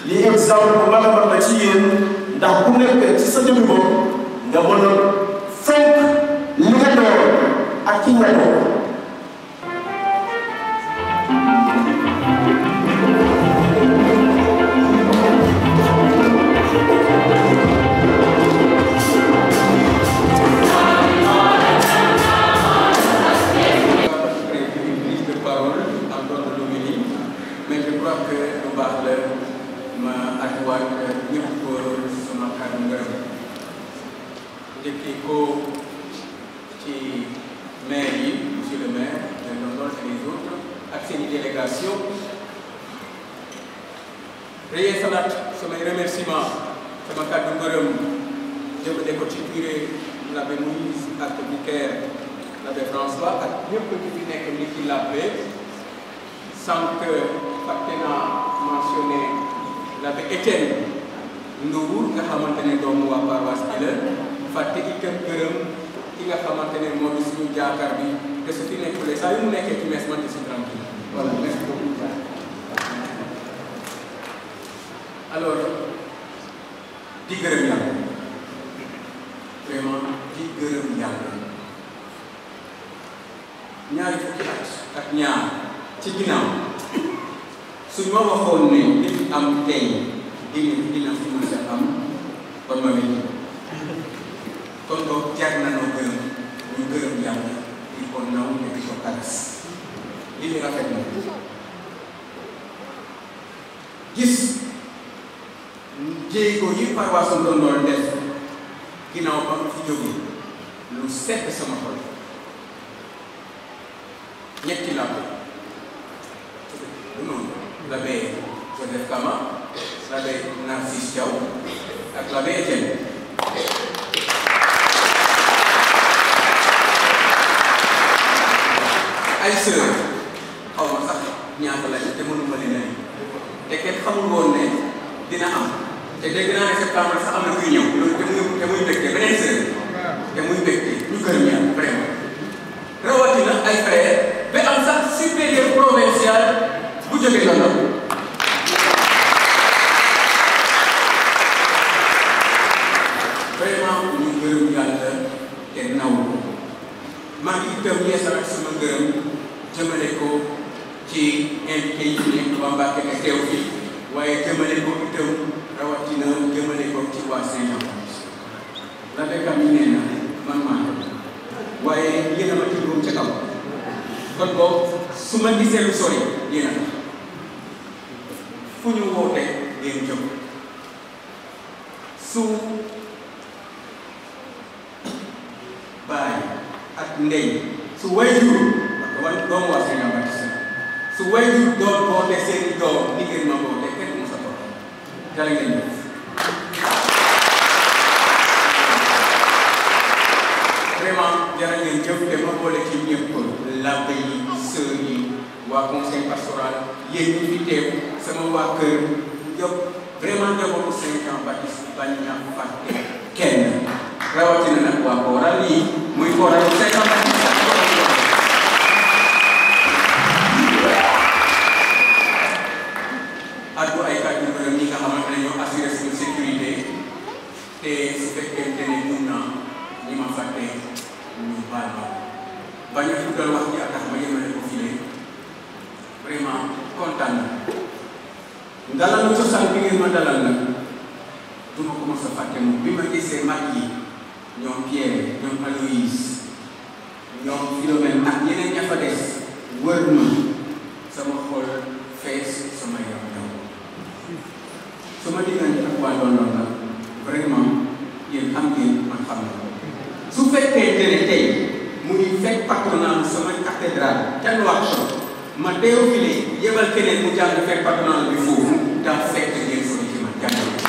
lii exemple bu mag a mag la ci yéen ndax bu nekkee ci sa jëmmi bopp nga mën a fonk li nga door ak ki nga door
njëkkee ko ci maire yi monsieur le maire les Ndondol et les autres ak seen i délégation reyee salaat samay remerciement sama kàddu ngërëm jëmale ko ci curé l'abbé Moïse ak vicaire l'abbé François ak ñëpp ñu fi nekk ni ci l'abbé sànq fàtte naa mentionné l'abbé Étienne Ndour nga xamante ne doomu waa paroisse bi la fàtte itam gërëm ki nga xamante ne moo di suñu jaakaar bi te su fi nekkulee saa yu mu nekkee ci mes man si tranquille voilà merci beaucoup. alors di gërëm yàlla vraiment di gërëm yàlla ñaari fukki at ak ñaar ci ginnaaw suñ ma waxoon ne li fi am tey dina fi mën a am kon ma wéy kon donc jaar na noo gërëm ñu gërëm yàlla di ko naw ne di ko tagas li ñu rafet na gis jéego yi paroisse Ndondol def ginnaaw ba mu fi jógee lu sedd sama xol ñetti làmp du noonu l'abbé Joseph Kama l'abbé Narcisse Diaw ak l'abbé Étienne ay sœur xaw ma sax ñaata lañu te mënuma leen te kenn xamul woon ne dina am te dégg naa ne septembre sax am na kuy ñëw loolu te muy bégte beneen sœur te muy bégte ñu gërëm yàlla vraiment rawatina ay frère ba am sax supérieur provincial bu jógee Ndondol vraiment ñu gërëm yàlla te naw maa ngi itam yeesal ak sama ngërëm jëmale ko ci invité yi nekk waa Mbàkke ne teew fi waaye jëmale ko itam rawatina jëmale ko ci waa Saint-Jean la béykat yi nee na man maa waaye yéen a ma tibbum ca kaw kon boobu su ma gisee lu sori yéen a tax fu ñu woote ngeen jóg su baay ak ndey su wayjur parce que doomu waa Saint-Jean Baptiste su wayjur doon boote seeni doom ni ngeen ma boote kenn mu sa boote jërë ngeen def vraiment jërë ngeen jëf te ma boole ci ñëpp l'abbé yi sœur yi waa conseil pastoral yéen ñi fi teew sama waa kër yëpp vraiment njabootu Saint-Jean Baptiste bañ na fàtte kenn rawatina nag waa kooral yi muy kooral Saint-Jean Baptiste addu ay kàddu ngërëm ñi nga xamante ne ñoo assuré suñu sécurité te su fekkente ne mun na ñi ma fàtte ñu baal ma bañ a tuddal wax ji ak tax ma yemale ko fii vraiment kontaan na dalal cosaan bi ngeen ma dalal nag du ma ko mos a fàtte moom bi ma gisee mag yi ñoom Pierre ñoom Aloïse ñoom Philomène ak ñeneen ña fa des wër ma sama xol fees sama yaram daw sama diggante ak waa London la vraiment yéen xam ngeen man xam na su fekkee ne tey mu ngi fekk patronat sama cathédrale ca Nouakchott ma Théophile yebal keneen mu jàng fekk patronat bi foofu daa fekk ngeen sori ci man jàngal.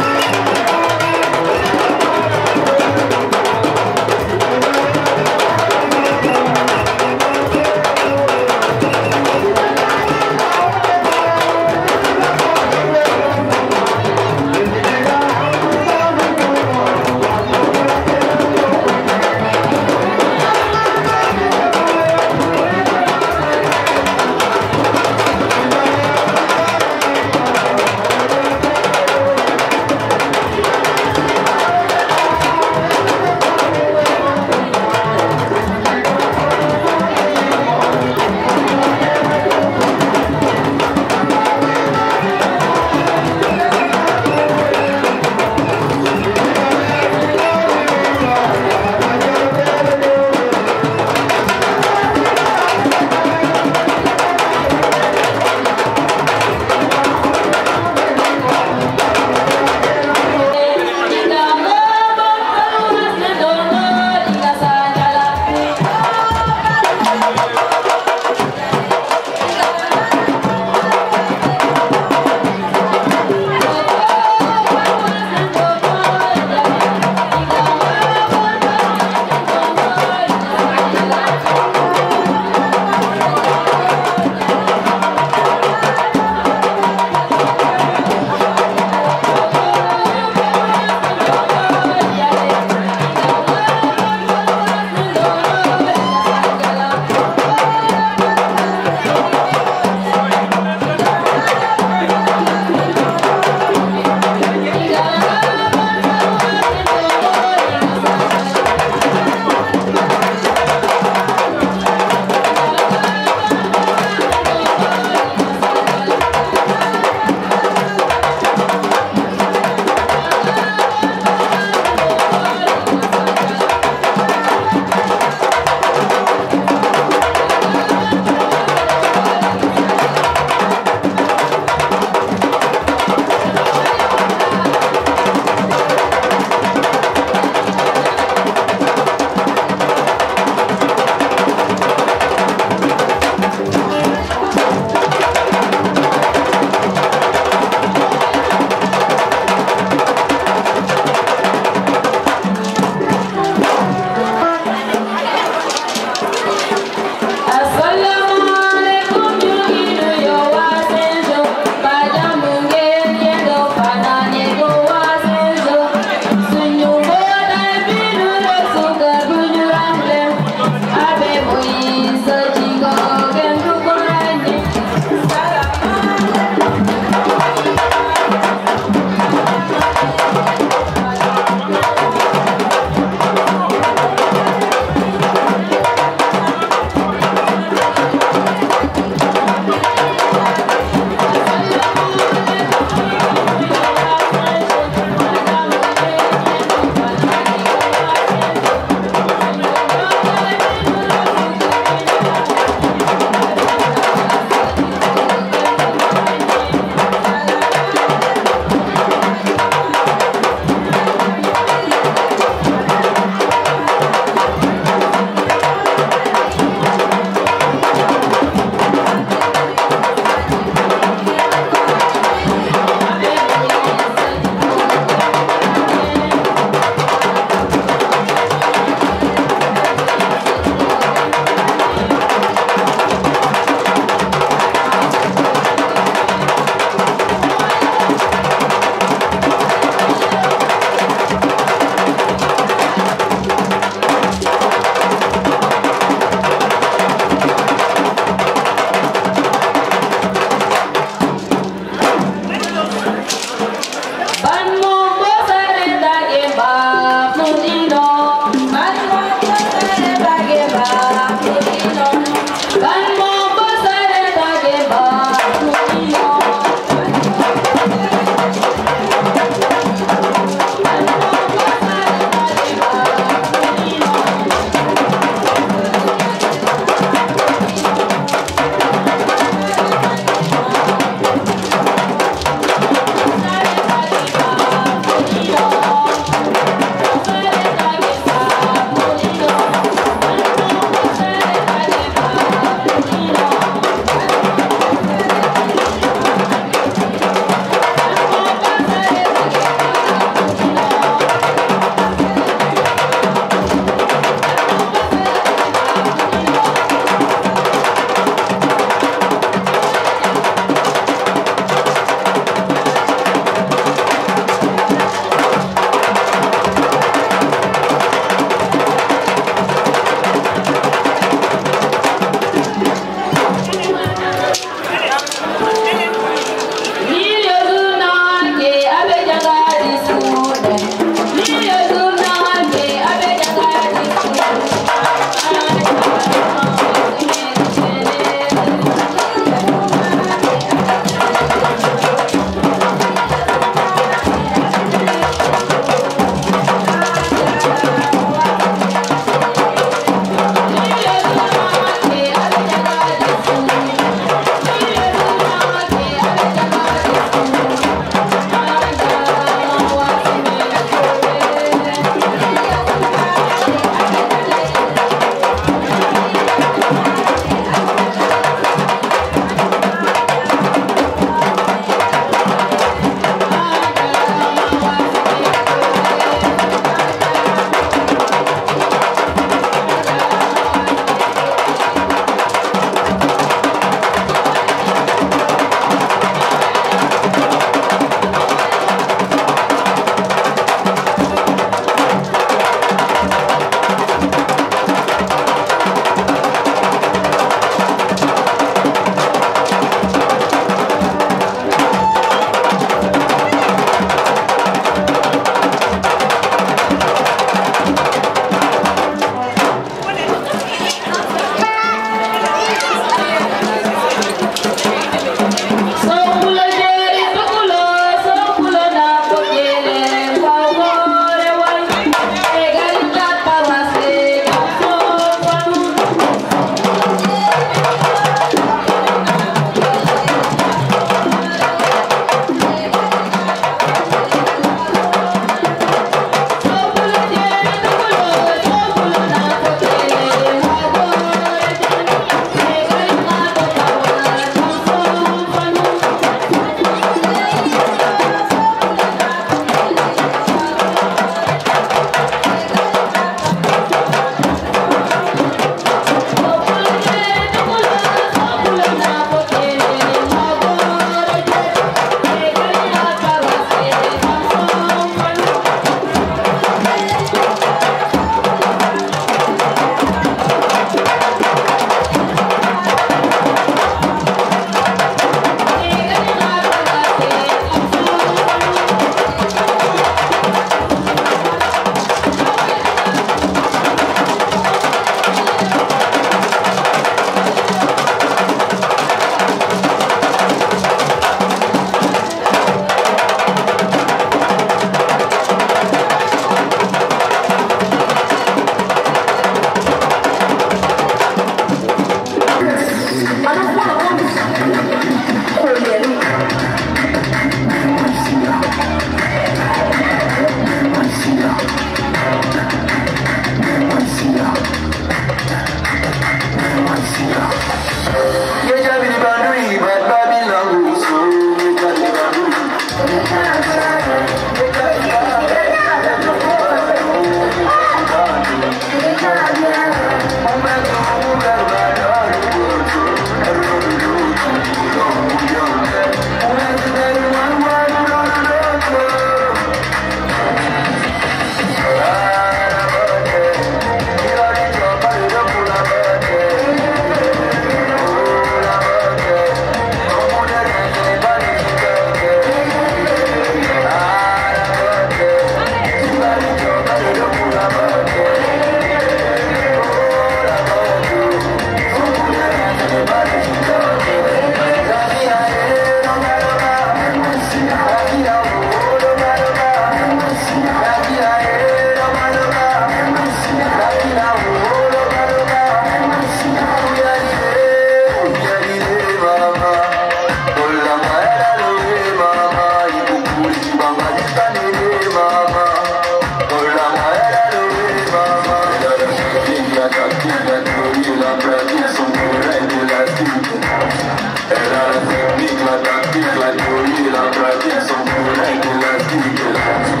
la théorie et la pratique sont plus loin que la vie que la vie.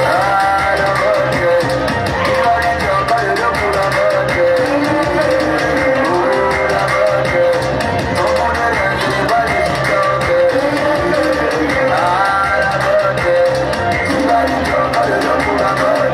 Ah, la bonne, il va lui dire pas de l'homme pour la bonne. Oh, la bonne, ton monde est là, je n'ai pas les chicantes. Ah, la bonne, il va lui dire pas de l'homme pour la bonne.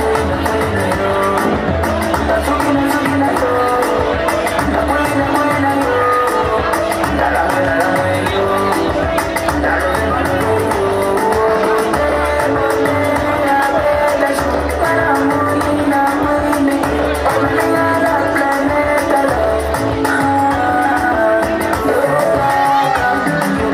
I'm